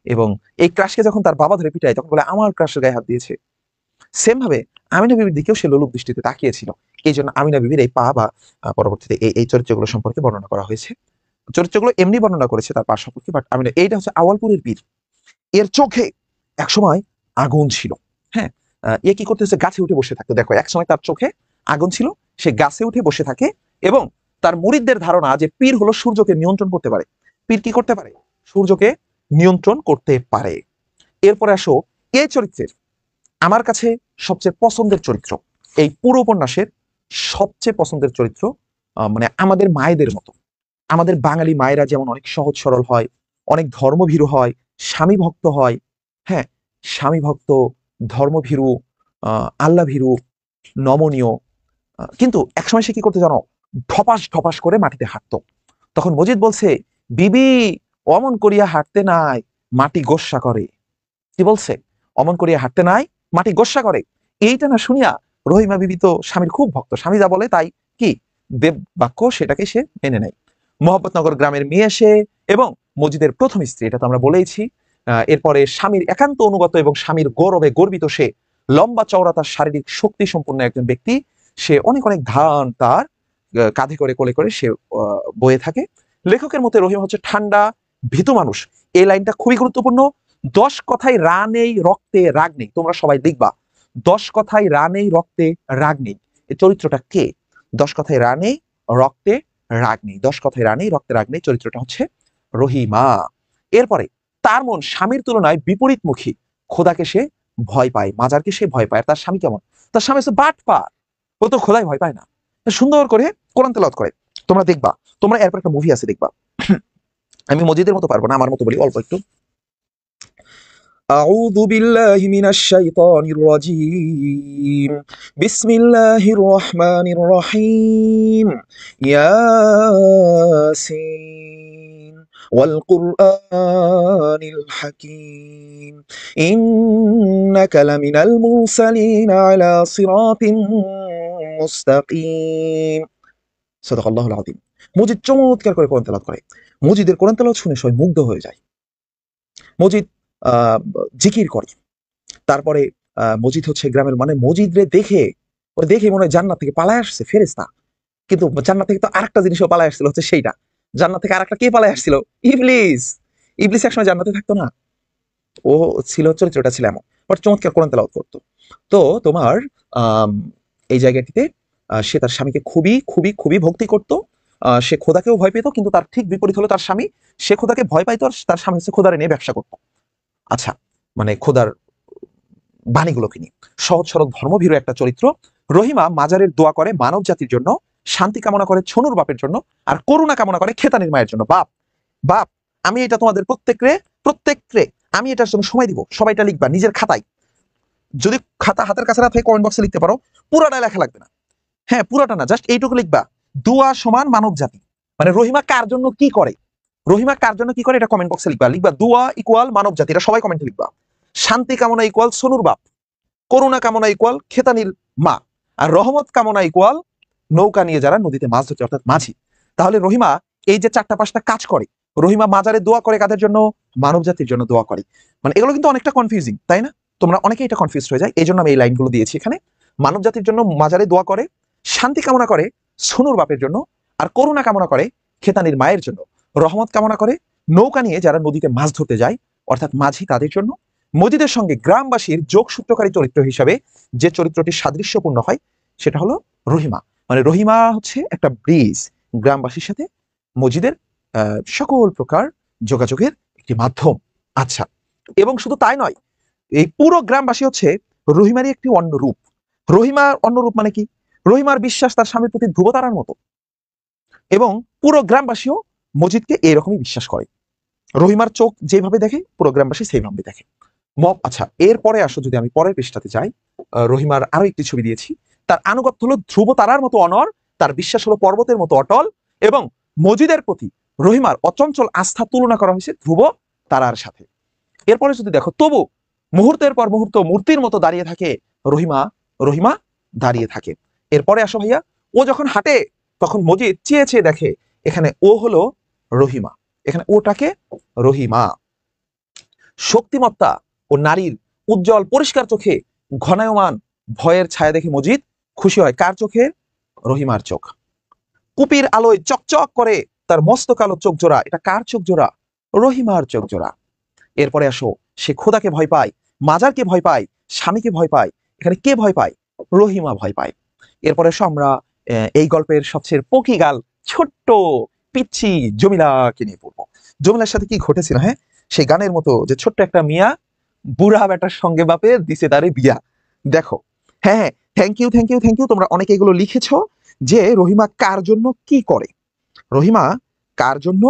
এবং এই ক্রাশকে যখন তার বাবা ধরে পিটায় তখন বলে আমার ক্রাশের গায়ে হাত দিয়েছে। সেম ভাবে আমিনা বিবির দিকেও সে লোলুপ দৃষ্টিতে তাকিয়েছিল। এই জন্য আমিনা বিবির এই পা বা পরবর্তীতে এই চরিত্রগুলো সম্পর্কে বর্ণনা করা হয়েছে। চরিত্রগুলো এমনি বর্ণনা করেছে তার পা সম্পর্কে, বাট আমিনা, এইটা হচ্ছে আওয়ালপুরের পীর, এর চোখে একসময় আগুন ছিল। হ্যাঁ, এ কি করতেছে, গাছে উঠে বসে থাকতো। দেখো, একসময় তার চোখে আগুন ছিল, সে গাছে উঠে বসে থাকে, এবং তার মুরিদদের ধারণা যে পীর হলো সূর্যকে নিয়ন্ত্রণ করতে পারে। পীর কি করতে পারে, সূর্যকে নিয়ন্ত্রণ করতে পারে। এরপরে আসো এই চরিত্রের আমার কাছে সবচেয়ে পছন্দের চরিত্র, এই পুরো উপন্যাসের সবচেয়ে পছন্দের চরিত্র, মানে আমাদের মায়েদের মতো। আমাদের বাঙালি মায়েরা যেমন অনেক সহজ সরল হয়, অনেক ধর্মভীরু হয়, স্বামী ভক্ত হয়। হ্যাঁ, স্বামী ভক্ত, ধর্মভীরু, আল্লাহ ভীরু, নমনীয়। কিন্তু একসময় সে কি করতে জানো, ঢপাস ঢপাস করে মাটিতে হাঁটতো। তখন মজিদ বলছে, বিবি অমন করিয়া হাঁটতে নাই, মাটি গোস্সা করে। কি বলছে, অমন করিয়া হাঁটতে নাই, মাটি গোস্সা করে। এইটা না শুনিয়া রহিমা বিবি তো স্বামীর খুব ভক্ত, স্বামী যা বলে তাই কি দেব বাক্য, সেটাকে সে মেনে নেয়। মোহাম্মদনগর গ্রামের মেয়ে সে, এবং মজিদের প্রথম স্ত্রী, এটা তো আমরা বলেইছি। এরপরে স্বামীর একান্ত অনুগত এবং স্বামীর গৌরবে গর্বিত সে, লম্বা চওড়া তার শারীরিক শক্তি সম্পন্ন একজন ব্যক্তি, সে অনেক অনেক ধান তার কাঁধে করে কোলে করে সে বয়ে থাকে। লেখকের মতে রহিমা হচ্ছে ঠান্ডা ভীতু মানুষ। এই লাইনটা খুবই গুরুত্বপূর্ণ। 10 কথায় রা নেই রক্তে রাগ নেই, তোমরা সবাই লিখবা 10 কথায় রা নেই রক্তে রাগ নেই। এই চরিত্রটা কে? 10 কথায় রা নেই রক্তে রাগ নেই, 10 কথায় রা নেই রক্তে রাগ নেই, চরিত্রটা হচ্ছে রহিমা। এরপরে তার মন স্বামীর তুলনায় বিপরীতমুখী, খোদাকে সে ভয় পায়, মাজারকে সে ভয় পায়। আর তার স্বামী কেমন? তার স্বামী হচ্ছে বাটপার, ও তো খোদায় ভয় পায় না, সুন্দর করে কোরআন তেলাওয়াত করে। তোমরা দেখবা, তোমরা এরপর একটা মুভি আছে দেখবা। আমি মজিদের মতো পারবো না, আমার মতো বলি অল্প একটু। أعوذ بالله من الشيطان الرجيم بسم الله الرحمن الرحيم ياسين والقرآن الحكيم إنك لمن المرسلين على صراط মুস্তাকিম। সাদাকাল্লাহুল আযীম। মজিদ চমৎকার করে কোরআন তেলাওয়াত করে। মজিদের কোরআন তেলাওয়াত শুনে সবাই মুগ্ধ হয়ে যায়। মজিদ জিকির করে। তারপরে মজিদ হচ্ছে গ্রামের, মানে মজিদরে দেখে ওরা দেখে মনে হয় জান্নাত থেকে পালায় আসছে ফেরেশতা। কিন্তু জান্নাত থেকে তো আরেকটা জিনিসও পালায় আসছিল, হচ্ছে সেইটা। জান্নাত থেকে আরেকটা কে পালায় আসছিল? ইবলিস। ইবলিস একসময় জান্নাতে থাকতো না, ও ছিল, চরিত্রটা ছিল এমন, বাট চমৎকার কোরআন তেলাওয়াত করতো। তো তোমার এই জায়গাটিতে সে তার স্বামীকে খুবই খুবই খুবই ভক্তি করত। সে খোদাকেও ভয় পেত, কিন্তু তার ঠিক বিপরীত হলো তার স্বামী। সে খোদাকে ভয় পাইতো আর তার স্বামী হচ্ছে খোদারে নিয়ে ব্যবসা করতো। আচ্ছা, মানে খোদার বাণীগুলোকে নিয়ে সহজ সরল ধর্মভীরু একটা চরিত্র। রহিমা মাজারের দোয়া করে মানব জাতির জন্য, শান্তি কামনা করে ছনুর বাপের জন্য, আর করুণা কামনা করে খেতানির মায়ের জন্য। বাপ বাপ, আমি এটা তোমাদের প্রত্যেককে আমি এটার জন্য সময় দিব, সবাইটা লিখবা নিজের খাতায়। যদি খাতা হাতের কাছে না থাকে কমেন্ট বক্সে লিখতে পারো, পুরাটা লেখা লাগবে না। হ্যাঁ, পুরাটা না, জাস্ট এইটুকু লিখবা, দোয়া সমান মানব জাতি। মানে রহিমা কার জন্য কি করে, রহিমা কার জন্য কি করে এটা কমেন্ট বক্সে লিখবা। লিখবা দোয়া ইকুয়াল মানব জাতি, এটা সবাই কমেন্টে লিখবা। শান্তি কামনা ইকুয়াল সোনুর বাপ, করুণা কামনা ইকুয়াল খেতানির মা, আর রহমত কামনা ইকুয়াল নৌকা নিয়ে যারা নদীতে মাছ ধরছে, অর্থাৎ মাঝি। তাহলে রহিমা এই যে 4টা-5টা কাজ করে, রহিমা মাজারে দোয়া করে কাদের জন্য? মানব জাতির জন্য দোয়া করে। মানে এগুলো কিন্তু অনেকটা কনফিউজিং, তাই না? তোমরা অনেকে এটা কনফিউজ হয়ে যায়, এই জন্য আমি এই লাইনগুলো দিয়েছি এখানে। মানব জাতির জন্য মাজারে দোয়া করে, শান্তি কামনা করে সোনুর বাপের জন্য, আর করুণা কামনা করে খেতানির মায়ের জন্য, রহমত কামনা করে নৌকা নিয়ে যারা নদীতে মাছ ধরতে যায়, অর্থাৎ মাঝি, তাদের জন্য। মজিদের সঙ্গে গ্রামবাসীর যোগসূত্রকারী চরিত্র হিসাবে যে চরিত্রটি সাদৃশ্যপূর্ণ হয় সেটা হলো রহিমা। মানে রহিমা হচ্ছে একটা ব্রিজ, গ্রামবাসীর সাথে মজিদের সকল প্রকার যোগাযোগের একটি মাধ্যম। আচ্ছা, এবং শুধু তাই নয়, এই পুরো গ্রামবাসী হচ্ছে রহিমারই একটি অন্য রূপ। রহিমার অন্য রূপ মানে কি? রহিমার বিশ্বাস তার স্বামীর প্রতি ধ্রুবতারার মতো, এবং পুরো গ্রামবাসীও মজিদকে এইরকমই বিশ্বাস করে। রহিমার চোখ যেভাবে দেখে পুরো গ্রামবাসী সেইভাবে দেখে। আচ্ছা, এরপরে আসো, যদি আমি পরের পৃষ্ঠাতে যাই, রহিমার আরো একটি ছবি দিয়েছি। তার আনুগত্য হলো ধ্রুব তারার মতো অনর, তার বিশ্বাস হলো পর্বতের মতো অটল, এবং মজিদের প্রতি রহিমার অচঞ্চল আস্থা তুলনা করা হয়েছে ধ্রুব তারার সাথে। এরপরে যদি দেখো, তবু মুহূর্তের পর মুহূর্ত মূর্তির মতো দাঁড়িয়ে থাকে রহিমা, রহিমা দাঁড়িয়ে থাকে। এরপরে আসো ভাইয়া, ও যখন হাঁটে তখন মজিদ চেয়ে চেয়ে দেখে, এখানে ও হলো রহিমা, এখানে ওটাকে রহিমা। শক্তিমত্তা ও নারীর উজ্জ্বল পরিষ্কার চোখে ঘনায়মান ভয়ের ছায়া দেখে মজিদ খুশি হয়। কার চোখে? রহিমার চোখ। কুপির আলোয় চকচক করে তার মস্ত কালো চোখ জোড়া, এটা কার চোখ জোড়া? রহিমার চোখ জোড়া। এরপরে আসো, সে খোদাকে ভয় পায়, মাজারকে ভয় পায়, স্বামীকে ভয় পায়। এখানে কে ভয় পায়? রহিমা ভয় পায়। এরপরে আসো, আমরা এই গল্পের সবচেয়ে পকিগাল ছোট্ট পিচ্ছি জমিলাকে নিয়ে পড়বো। জমিলার সাথে কি ঘটেছিল? হ্যাঁ, সেই গানের মতো যে ছোট্ট একটা মিয়া বুড়া বেটার সঙ্গে বাপের দিছে তারে বিয়া। দেখো, হ্যাঁ, thank you thank you thank you, তোমরা অনেকে এগুলো লিখেছো যে রহিমা কার জন্য কি করে, রহিমা কার জন্য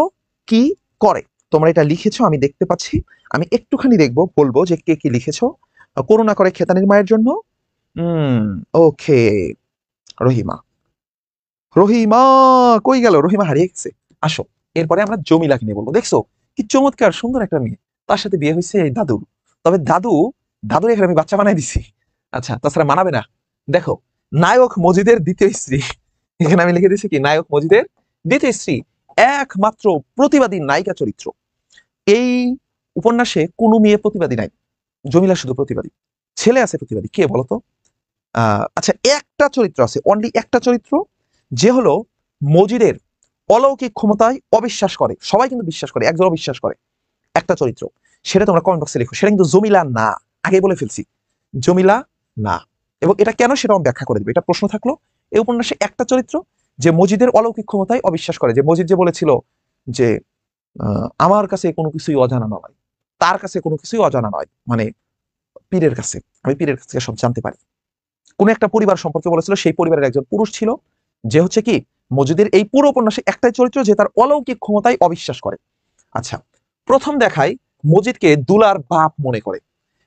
কি করে, তোমরা এটা লিখেছো আমি দেখতে পাচ্ছি। আমি একটুখানি দেখবো, বলবো যে কে কি লিখেছো। করুণা করে খেতানির মায়ের জন্য, ওকে, রহিমা। রহিমা কই গেল? রহিমা হারিয়ে গেছে। আসো, এরপরে আমরা জমিলাকে নিয়ে বলবো। দেখছো কি চমৎকার সুন্দর একটা মেয়ে, তার সাথে বিয়ে হয়েছে এই দাদুর। তবে দাদুর এখানে আমি বাচ্চা বানাই দিছি। আচ্ছা, তাছাড়া মানাবে না। দেখো, নায়ক মজিদের দ্বিতীয় স্ত্রী, এখানে আমি লিখে দিয়েছি কি, নায়ক মজিদের দ্বিতীয় স্ত্রী, একমাত্র প্রতিবাদী নায়িকা চরিত্র। এই উপন্যাসে কোনো মেয়ে প্রতিবাদী নাই, জমিলা শুধু প্রতিবাদী। ছেলে আছে প্রতিবাদী, কে বলতো? আচ্ছা, একটা চরিত্র আছে, অনলি একটা চরিত্র, যে হলো মজিদের অলৌকিক ক্ষমতায় অবিশ্বাস করে। সবাই কিন্তু বিশ্বাস করে, একজন অবিশ্বাস করে। একটা চরিত্র, সেটা তোমরা কমেন্ট বক্সে লিখো। সেটা কিন্তু জমিলা না, আগে বলে ফেলছি, জমিলা না। এবং এটা কেন সেটা আমি ব্যাখ্যা করে দিবে। এটা প্রশ্ন থাকলো, এই উপন্যাসে একটা চরিত্র যে মজিদের অলৌকিক ক্ষমতায় অবিশ্বাস করে। যে মজিদ যে বলেছিল যে আমার কাছে কোনো কিছুই অজানা নয়, তার কাছে কোনো কিছুই অজানা নয়, মানে পীরের কাছে, আমি পীরের কাছে সব জানতে পারি। কোন একটা পরিবার সম্পর্কে বলেছিল, সেই পরিবারের একজন পুরুষ ছিল, যে হচ্ছে কি মজিদের এই পুরো উপন্যাসে একটাই চরিত্র যে তার অলৌকিক ক্ষমতায় অবিশ্বাস করে। আচ্ছা, প্রথম দেখায় মজিদকে দুলার বাপ মনে করে।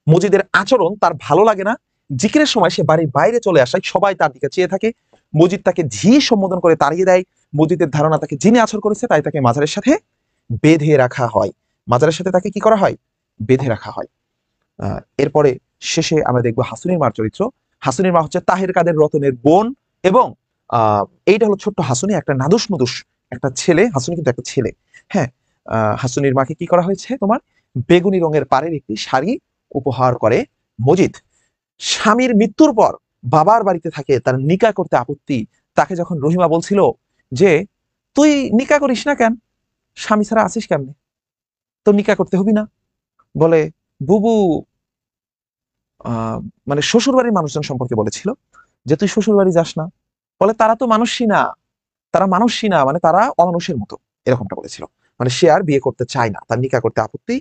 মজিদের আচরণ তার ভালো লাগে না। জিকিরের সময় সে বাড়ির বাইরে চলে আসায় সবাই তার দিকে চেয়ে থাকে। মজিদ তাকে ঝি সম্বোধন করে তাড়িয়ে দেয়। মজিদের ধারণা তাকে জিনে আছর করেছে, তাই তাকে মাজারের সাথে বেঁধে রাখা হয়। মাজারের সাথে তাকে কি করা হয়? বেঁধে রাখা হয়। এরপরে শেষে আমরা দেখবো হাসুনির মার চরিত্র। হাসুনির মা হচ্ছে তাহের কাদের রতনের বোন, এবং এইটা হলো ছোট্ট হাসুনি, একটা নাদুস নুদুস একটা ছেলে। হাসুনি কিন্তু একটা ছেলে। হ্যাঁ, হাসুনির মাকে কি করা হয়েছে? তোমার বেগুনি রঙের পাড়ের একটি শাড়ি উপহার করে মজিদ। স্বামীর মৃত্যুর পর বাবার বাড়িতে থাকে, তার নিকা করতে আপত্তি। তাকে যখন রহিমা বলছিল যে তুই নিকা করিস না কেন, স্বামী ছাড়া আছিস কেমনে, তো নিকা করতে হবি না, বলে বুবু আহ মানে শ্বশুর বাড়ির মানুষজন সম্পর্কে বলেছিল যে তুই শ্বশুর বাড়ি যাস না। বলে তারা তো মানুষই না, তারা মানুষই না, মানে তারা অমানুষের মতো, এরকমটা বলেছিল। মানে সে আর বিয়ে করতে চায় না, তার নিকা করতে আপত্তি।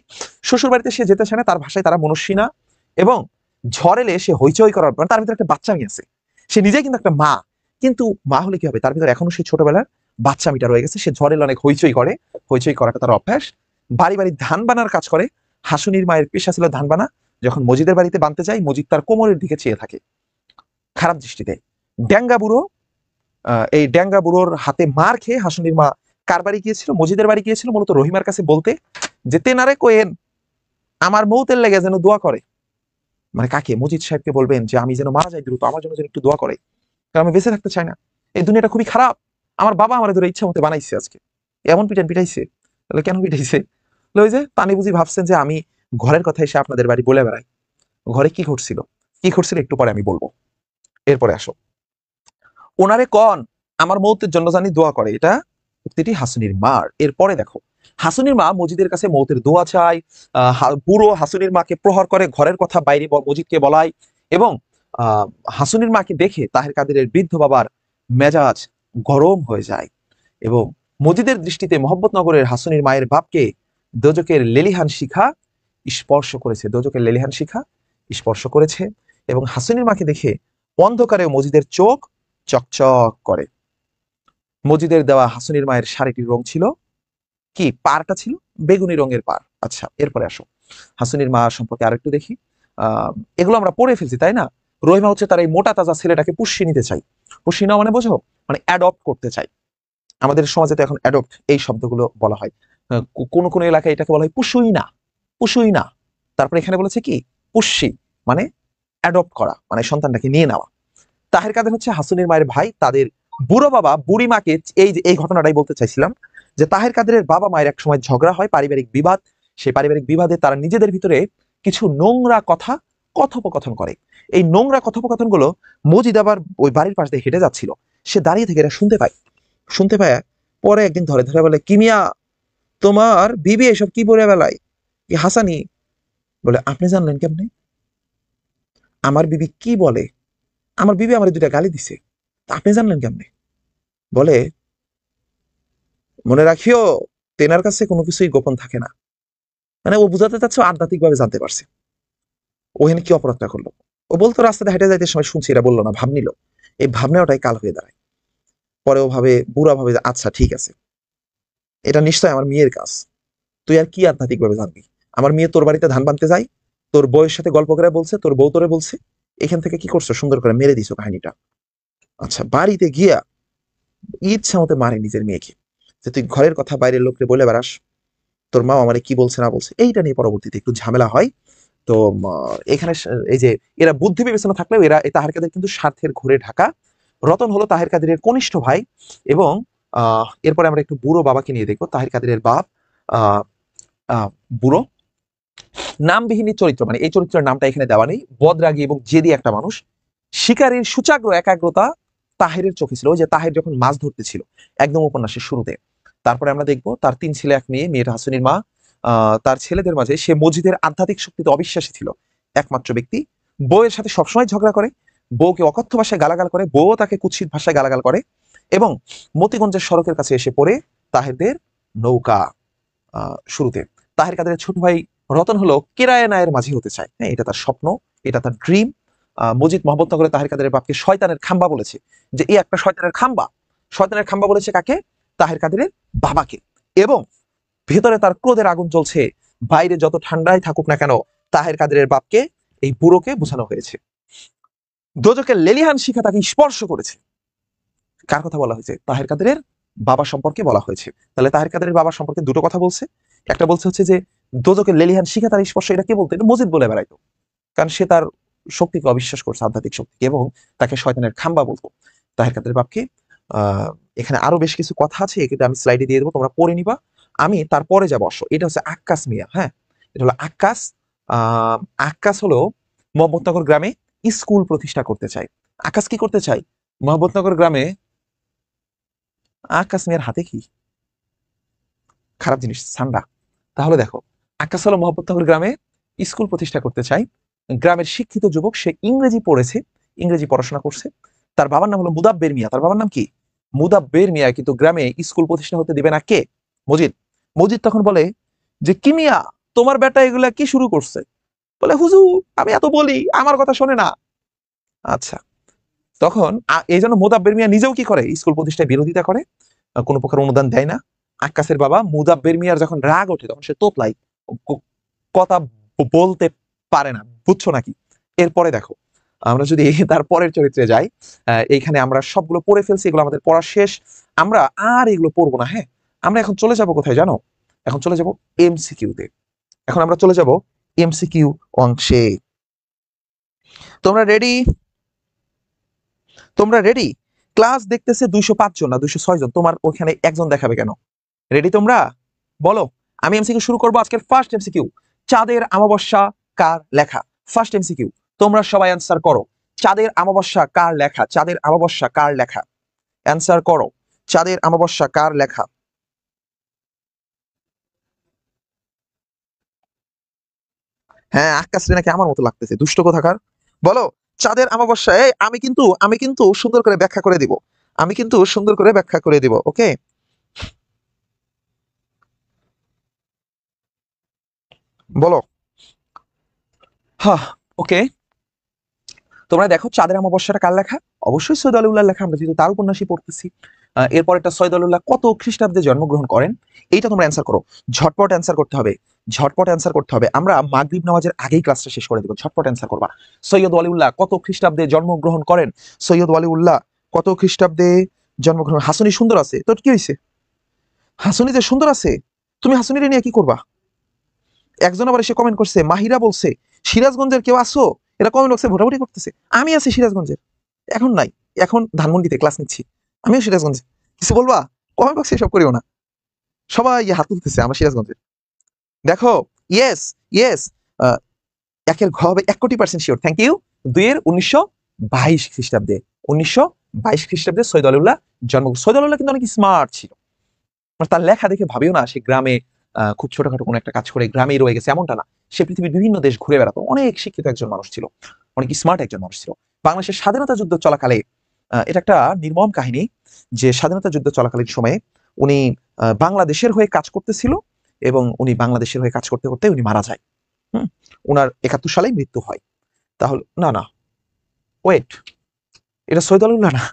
শ্বশুর বাড়িতে সে যেতে চায় না, তার ভাষায় তারা মনুষ্যী না। এবং ঝড় এলে সে হইচই করার পর, তার ভিতরে একটা বাচ্চা মেয়ে আছে, সে নিজেই কিন্তু একটা মা, কিন্তু মা হলে কি হবে, তার ভিতরে এখনো সেই ছোটবেলার বাচ্চা মেয়েটা রয়ে গেছে। সে ঝড় এলে অনেক হইচই করে, হইচই করাটা তার অভ্যাস। বাড়ি বাড়ি ধান বানার কাজ করে। হাসুনির মায়ের পেশা ছিল ধান বানা। যখন মজিদের বাড়িতে বানতে যায়, মজিদ তার কোমরের দিকে চেয়ে থাকে খারাপ দৃষ্টিতে। ড্যাঙ্গা বুড়ো, এই ড্যাঙ্গা বুড়োর হাতে মার খেয়ে হাসুনির মা কার বাড়ি গিয়েছিল? মজিদের বাড়ি গিয়েছিল, মূলত রহিমার কাছে বলতে যে তেনারে কোয়েন আমার মৌতের লেগে যেন দোয়া করে। মানে কাকে? মজিদ সাহেবকে বলবেন যে আমি যেন মারা যাই দ্রুত, আমার জন্য যেন একটু দোয়া করে, কারণ আমি বেঁচে থাকতে চাই না, এই দুনিয়াটা খুবই খারাপ, আমার বাবা আমার ধরে ইচ্ছা মতো বানাইছে, আজকে এমন পিটান পিটাইছে। তাহলে কেন পিটাইছে? ওই যে তানি বুঝি ভাবছেন যে আমি ঘরের কথা এসে আপনাদের বাড়ি বলে বেড়াই। ঘরে কি ঘটছিল, কি ঘটছিল একটু পরে আমি বলবো। এরপরে আসো, ওনারে কন আমার মৌতের জন্য জানি দোয়া করে, এটা উক্তিটি হাসুনির মার। এরপরে দেখো, হাসুনির মা মজিদের কাছে মৌতের দোয়া চায়। বুড়ো হাসুনির মাকে প্রহার করে, ঘরের কথা বাইরে মজিদকে বলায়। এবং হাসুনির মাকে দেখে তাহের কাদেরের বৃদ্ধ বাবার মেজাজ গরম হয়ে যায়। এবং মজিদের দৃষ্টিতে মোহাম্মদনগরের হাসুনির মায়ের বাপকে দোজকের লেলিহান শিখা স্পর্শ করেছে, দোজকের লেলিহান শিখা স্পর্শ করেছে। এবং হাসুনির মাকে দেখে অন্ধকারে মজিদের চোখ চকচক করে। মজিদের দেওয়া হাসুনির মায়ের শাড়িটির রং ছিল কি? পাড়টা ছিল বেগুনি রঙের পাড়। আচ্ছা, এরপরে আসো, হাসুনির মা সম্পর্কে আরেকটু দেখি। এগুলো আমরা পড়ে ফেলছি, তাই না? রহিমা হচ্ছে তার এই মোটা তাজা ছেলেটাকে পুষিয়ে নিতে চাই। পুষিয়ে নেওয়া মানে বোঝো, মানে অ্যাডপ্ট করতে চাই। আমাদের সমাজে তো এখন অ্যাডপ্ট এই শব্দগুলো বলা হয়। কোন কোন এলাকায় এটাকে বলা হয় পুষুই না, পুষুই না। তারপরে এখানে বলেছে কি পুষ্যি, মানে অ্যাডপ্ট করা, মানে সন্তানটাকে নিয়ে নেওয়া। তাহের কাদের হচ্ছে হাসুনির মায়ের ভাই, তাদের বুড়ো বাবা বুড়ি মাকে এই যে এই ঘটনাটাই বলতে চাইছিলাম, যে তাহের কাদের বাবা মায়ের এক সময় ঝগড়া হয়, পারিবারিক বিবাদ। সেই পারিবারিক বিবাদে তারা নিজেদের ভিতরে কিছু নোংরা কথা কথোপকথন করে। এই নোংরা কথোপকথন গুলো মজিদ আবার ওই বাড়ির পাশ দিয়ে হেঁটে যাচ্ছিল, সে দাঁড়িয়ে থেকে এটা শুনতে পায়। শুনতে পায়, পরে একদিন ধরে ধরে বলে, কিমিয়া তোমার বিবি এসব কি বলে বেলায়? কি হাসানি? বলে আপনি জানলেন কেমনে? আমার বিবি কি বলে? আমার বিবি আমার দুইটা গালি দিছে, আপনি জানলেন কেমনে? বলে মনে রাখিও, তেনার কাছে কোনো কিছুই গোপন থাকে না। মানে ও বুঝাতে চাচ্ছে আধ্যাত্মিক ভাবে জানতে পারছে ও এখানে কি অপরাধটা করলো। ও বলতো রাস্তাতে হেঁটে যাইতে সময় শুনছি, এটা বললো না, ভাব নিল। এই ভাব নেওয়াটাই কাল হয়ে দাঁড়ায়। পরে ও ভাবে, বুড়া ভাবে যে আচ্ছা ঠিক আছে, এটা নিশ্চয় আমার মেয়ের কাজ, তুই আর কি আধ্যাত্মিক ভাবে জানবি? আমার মেয়ে তোর বাড়িতে ধান বানতে যায়, তোর বউয়ের সাথে গল্প করে বলছে, তোর বউ তোরে বলছে, এখান থেকে কি করছো, সুন্দর করে মেরে দিছো কাহিনীটা। আচ্ছা, বাড়িতে গিয়া ইচ্ছা মতো মারে নিজের মেয়েকে, যে তুই ঘরের কথা বাইরের লোকরে বলে বেড়াস, তোর মা আমারে কি বলছে না বলছে, এইটা নিয়ে পরবর্তীতে একটু ঝামেলা হয়। তো এখানে এই যে এরা বুদ্ধি বিবেচনা থাকলেও এরা এই তাহের কাদের কিন্তু স্বার্থের ঘুরে ঢাকা। রতন হলো তাহের কাদেরের কনিষ্ঠ ভাই। এবং এরপরে আমরা একটু বুড়ো বাবাকে নিয়ে দেখবো। তাহের কাদেরের বাপ আহ আহ বুড়ো, নামবিহীন চরিত্র, মানে এই চরিত্রের নামটা এখানে দেওয়া নেই, বদরাগী এবং জেদি একটা মানুষ। শিকারীর সুচাগ্র একাগ্রতা তাহেরের চোখে ছিল, ওই যে তাহের যখন মাছ ধরতে ছিল একদম উপন্যাসের শুরুতে। তারপরে আমরা দেখবো তার 3 ছেলে 1 মেয়ে, মেয়ের হাসিনীর মা। তার ছেলেদের মাঝে সে মজিদের আধ্যাত্মিক শক্তিতে অবিশ্বাসী ছিল, একমাত্র ব্যক্তি। বউয়ের সাথে সবসময় ঝগড়া করে, বউকে অকথ্য ভাষায় গালাগাল করে, বউ তাকে কুৎসিত ভাষায় গালাগাল করে। এবং মতিগঞ্জের সড়কের কাছে এসে পড়ে তাহেরদের নৌকা। শুরুতে তাহের কাদের ছোট ভাই রতন হলো কেরায় নায়ের মাঝি হতে চায়, হ্যাঁ, এটা তার স্বপ্ন, এটা তার ড্রিম। মজিদ মোহাম্মদনগরে তাহের কাদের বাপকে শয়তানের খাম্বা বলেছে, যে এই একটা শয়তানের খাম্বা। শয়তানের খাম্বা বলেছে কাকে? তাহের কাদের বাবাকে। এবং ভেতরে তার ক্রোধের আগুন জ্বলছে, বাইরে যত ঠান্ডাই থাকুক না কেন তাহের কাদের বাপকে, এই বুড়োকে বোঝানো হয়েছে। দোজকের লেলিহান শিখা তাকে স্পর্শ করেছে। কার কথা বলা হয়েছে? তাহের কাদের বাবা সম্পর্কে বলা হয়েছে। তাহলে তাহের কাদের বাবা সম্পর্কে দুটো কথা বলছে। একটা বলছে হচ্ছে যে দোজকের লেলিহান শিখা তার স্পর্শ, এটা কে বলতো? এটা মজিদ বলে বেড়াইতো, কারণ সে তার শক্তিকে অবিশ্বাস করছে, আধ্যাত্মিক শক্তিকে, এবং তাকে শয়তানের খাম্বা বলতো তাহের কাদের বাপকে। এখানে আরো বেশ কিছু কথা আছে, কিন্তু আমি স্লাইডে দিয়ে দেবো, তোমরা পড়ে নিবা। আমি তারপরে যাবো। অবশ্য এটা হচ্ছে আক্কাস মিয়া, হ্যাঁ, এটা হলো আক্কাস। আক্কাস হলো মোহাম্মদনগর গ্রামে স্কুল প্রতিষ্ঠা করতে চায়। আক্কাস কি করতে চায় মোহাম্মদনগর গ্রামে? আক্কাস মিয়ার হাতে কি? খারাপ জিনিস, ঠান্ডা। তাহলে দেখো, আক্কাস হলো মোহাম্মদনগর গ্রামে স্কুল প্রতিষ্ঠা করতে চায়। গ্রামের শিক্ষিত যুবক, সে ইংরেজি পড়েছে, ইংরেজি পড়াশোনা করছে। তার বাবার নাম হলো মুদাব্বের মিয়া। তার বাবার নাম কি? মুদাব্বের মিয়া। কিন্তু গ্রামে স্কুল প্রতিষ্ঠা হতে দিবে না কে? মজিদ। মজিদ তখন বলে যে কি মিয়া, তোমার বেটা এগুলা কি শুরু করছে? বলে হুজুর, আমি এত বলি, আমার কথা শোনে না। আচ্ছা, তখন এই জন্য মুদাব্বের মিয়া নিজেও কি করে? স্কুল প্রতিষ্ঠায় বিরোধিতা করে, কোনো প্রকার অনুদান দেয় না। আক্কাসের বাবা মুদাব্বের মিয়ার যখন রাগ ওঠে, তখন সে তোতলাই, কথা বলতে পারে না, বুঝছো নাকি? এরপরে দেখো, আমরা যদি তার পরের চরিত্রে যাই, এইখানে আমরা সবগুলো পড়ে ফেলছি, এগুলো আমাদের পড়া শেষ। আমরা আর এগুলো পড়বো না, হ্যাঁ। আমরা এখন চলে যাব কোথায় জানো? এখন চলে যাব এমসিকিউতে। এখন আমরা চলে যাব এমসিকিউ অংশে। তোমরা রেডি? তোমরা রেডি? ক্লাস দেখতেছে 205 জন না 206 জন, তোমার ওখানে একজন দেখাবে কেন? রেডি তোমরা? বলো। আমি এমসিকিউ শুরু করবো। আজকের ফার্স্ট এমসিকিউ, চাঁদের অমাবস্যা কার লেখা? ফার্স্ট এমসিকিউ, তোমরা সবাই অ্যান্সার করো। চাঁদের অমাবস্যা কার লেখা? চাঁদের অমাবস্যা কার লেখা? অ্যান্সার করো। চাঁদের অমাবস্যা কার লেখা? হ্যাঁ, আকাশ রে নাকি আমার মতো লাগতেছে, দুষ্ট কোথাকার। বলো। চাঁদের অমাবস্যা, এই আমি কিন্তু সুন্দর করে ব্যাখ্যা করে দিব। আমি কিন্তু সুন্দর করে ব্যাখ্যা করে দিব, ওকে? বলো। হ্যাঁ, ওকে। তোমরা দেখো, চাঁদের অমাবস্যাটা কার লেখা? অবশ্যই সৈয়দ আলিউল্লাহর লেখা, আমরা যেহেতু তার উপন্যাসই পড়তেছি। এরপরেরটা, সৈয়দ আলিউল্লাহ কত খ্রিস্টাব্দে জন্মগ্রহণ করেন? এইটা তোমরা অ্যান্সার করো। ঝটপট অ্যান্সার করতে হবে, ঝটপট অ্যান্সার করতে হবে। আমরা মাগরিব নামাজের আগেই ক্লাসটা শেষ করে দেবো, ঝটপট অ্যান্সার করবা। সৈয়দ ওয়ালিউল্লাহ কত খ্রিস্টাব্দে জন্মগ্রহণ করেন? সৈয়দ ওয়ালিউল্লাহ কত খ্রিস্টাব্দে জন্মগ্রহণ? হাসুনি সুন্দর আছে, তোর কি হয়েছে? হাসুনি যে সুন্দর আছে, তুমি হাসুনিরে নিয়ে কি করবা? একজন আবার এসে কমেন্ট করছে, মাহিরা বলছে সিরাজগঞ্জের কেউ আসো? এরা কমেন্ট বক্সে ভোটাভুটি করতেছে। আমি আছি সিরাজগঞ্জের, এখন নাই, এখন ধানমন্ডিতে ক্লাস নিচ্ছি। আমিও সিরাজগঞ্জে, কিছু বলবা? কমেন্ট বক্সে এসব করিও না। সবাই হাত তুলতেছে, আমরা সিরাজগঞ্জের। দেখো, ইয়েস, ইয়েস। একের ঘ হবে 1,00,00,000% শিওর, থ্যাংক ইউ। দুইয়ের 1922 খ্রিস্টাব্দে, 1922 খ্রিস্টাব্দে সৈয়দ আলিউল্লাহ জন্ম। সৈয়দ আলিউল্লাহ কিন্তু অনেক স্মার্ট ছিল। তার লেখা দেখে ভাবিও না সে গ্রামে খুব ছোটখাটো কোনো একটা কাজ করে গ্রামেই রয়ে গেছে, এমনটা না। সে পৃথিবীর বিভিন্ন দেশ ঘুরে বেড়াতো, অনেক শিক্ষিত একজন মানুষ ছিল, অনেক স্মার্ট একজন মানুষ ছিল। বাংলাদেশের স্বাধীনতা যুদ্ধ চলাকালে, এটা একটা নির্মম কাহিনী, যে স্বাধীনতা যুদ্ধ চলাকালীন সময়ে উনি বাংলাদেশের হয়ে কাজ করতেছিল, এবং উনি বাংলাদেশের হয়ে কাজ করতে করতে উনি মারা যায়। হুম, উনার 71 সালেই মৃত্যু হয়। তাহলে না না, ওয়েট, এটা সৈয়দ আলিউল্লাহ না,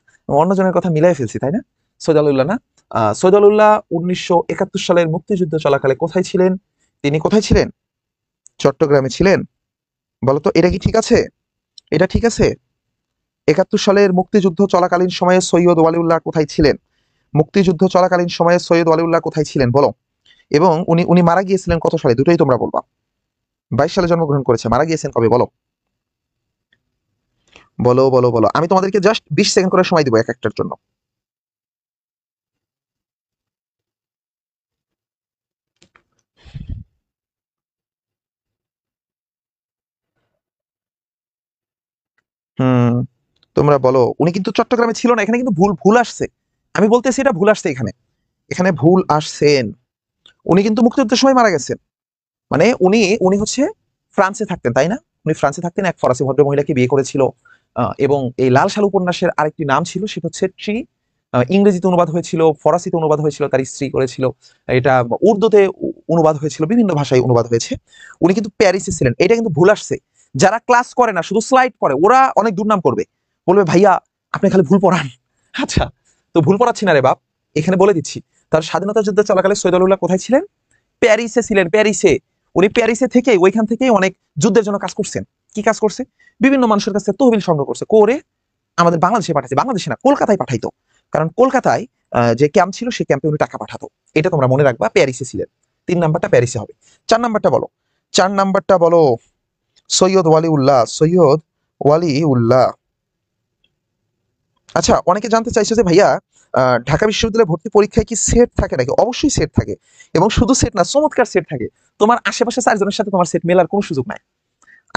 অন্যজনের কথা মিলাই ফেলছি, তাই না? সৈয়দ আলিউল্লাহ না। সৈয়দ আলিউল্লাহ 1971 সালের মুক্তিযুদ্ধ চলাকালে কোথায় ছিলেন? তিনি কোথায় ছিলেন? চট্টগ্রামে ছিলেন। বলতো, এটা কি ঠিক আছে? এটা ঠিক আছে? 71 সালের মুক্তিযুদ্ধ চলাকালীন সময়ে সৈয়দ ওয়ালিউল্লাহ কোথায় ছিলেন? মুক্তিযুদ্ধ চলাকালীন সময়ে সৈয়দ ওয়ালিউল্লাহ কোথায় ছিলেন বলো। এবং উনি উনি মারা গিয়েছিলেন কত সালে? দুটোই তোমরা বলবা। 22 সালে জন্মগ্রহণ করেছে, মারা গিয়েছেন কবে বলো? বলো বলো বলো, আমি তোমাদেরকে জাস্ট 20 সেকেন্ড করে সময় দিব এক একটার জন্য। হুম, তোমরা বলো। উনি কিন্তু চট্টগ্রামে ছিল না, এখানে কিন্তু ভুল ভুল আসছে। আমি বলতেছি এটা ভুল আসছে, এখানে এখানে ভুল আসছেন। উনি কিন্তু মুক্তিযুদ্ধের সময় মারা গেছেন। মানে উনি উনি হচ্ছে ফ্রান্সে থাকতেন, তাই না? উনি ফ্রান্সে থাকতেন, এক ফরাসি ভদ্র মহিলাকে বিয়ে করেছিল। এবং এই লাল সালু উপন্যাসের আরেকটি নাম ছিল, সেটা হচ্ছে ট্রি। ইংরেজিতে অনুবাদ হয়েছিল, ফরাসিতে অনুবাদ হয়েছিল, তার স্ত্রী করেছিল। এটা উর্দুতে অনুবাদ হয়েছিল, বিভিন্ন ভাষায় অনুবাদ হয়েছে। উনি কিন্তু প্যারিসে ছিলেন, এটা কিন্তু ভুল আসছে। যারা ক্লাস করে না, শুধু স্লাইড পড়ে, ওরা অনেক দুর্নাম করবে, বলবে ভাইয়া আপনি খালি ভুল পড়ান। আচ্ছা, তো ভুল পড়াচ্ছি না রে বাপ, এখানে বলে দিচ্ছি। তার স্বাধীনতা যুদ্ধ চলাকালে সৈয়দ আলিউল্লাহ কোথায় ছিলেন? প্যারিসে ছিলেন, প্যারিসে। উনি প্যারিসে থেকে ওইখান থেকেই অনেক যুদ্ধের জন্য কাজ করছেন। কি কাজ করছে? বিভিন্ন মানুষের কাছে তহবিল সংগ্রহ করছে, করে আমাদের বাংলাদেশে পাঠাচ্ছে, বাংলাদেশে না কলকাতায় পাঠাইতো। কারণ কলকাতায় যে ক্যাম্প ছিল, সেই ক্যাম্পে উনি টাকা পাঠাতো। এটা তোমরা মনে রাখবা, প্যারিসে ছিলেন। 3 নাম্বারটা প্যারিসে হবে। 4 নাম্বারটা বলো। 4 নাম্বারটা বলো। সৈয়দ ওয়ালিউল্লাহ, সৈয়দ ওয়ালিউল্লাহ। আচ্ছা, অনেকে জানতে চাইছে যে ভাইয়া ঢাকা বিশ্ববিদ্যালয়ে ভর্তি পরীক্ষায় কি সেট থাকে নাকি? অবশ্যই সেট থাকে, এবং শুধু সেট না, চমৎকার সেট থাকে। তোমার আশেপাশে 4 জনের সাথে তোমার সেট মেলার কোনো সুযোগ নাই।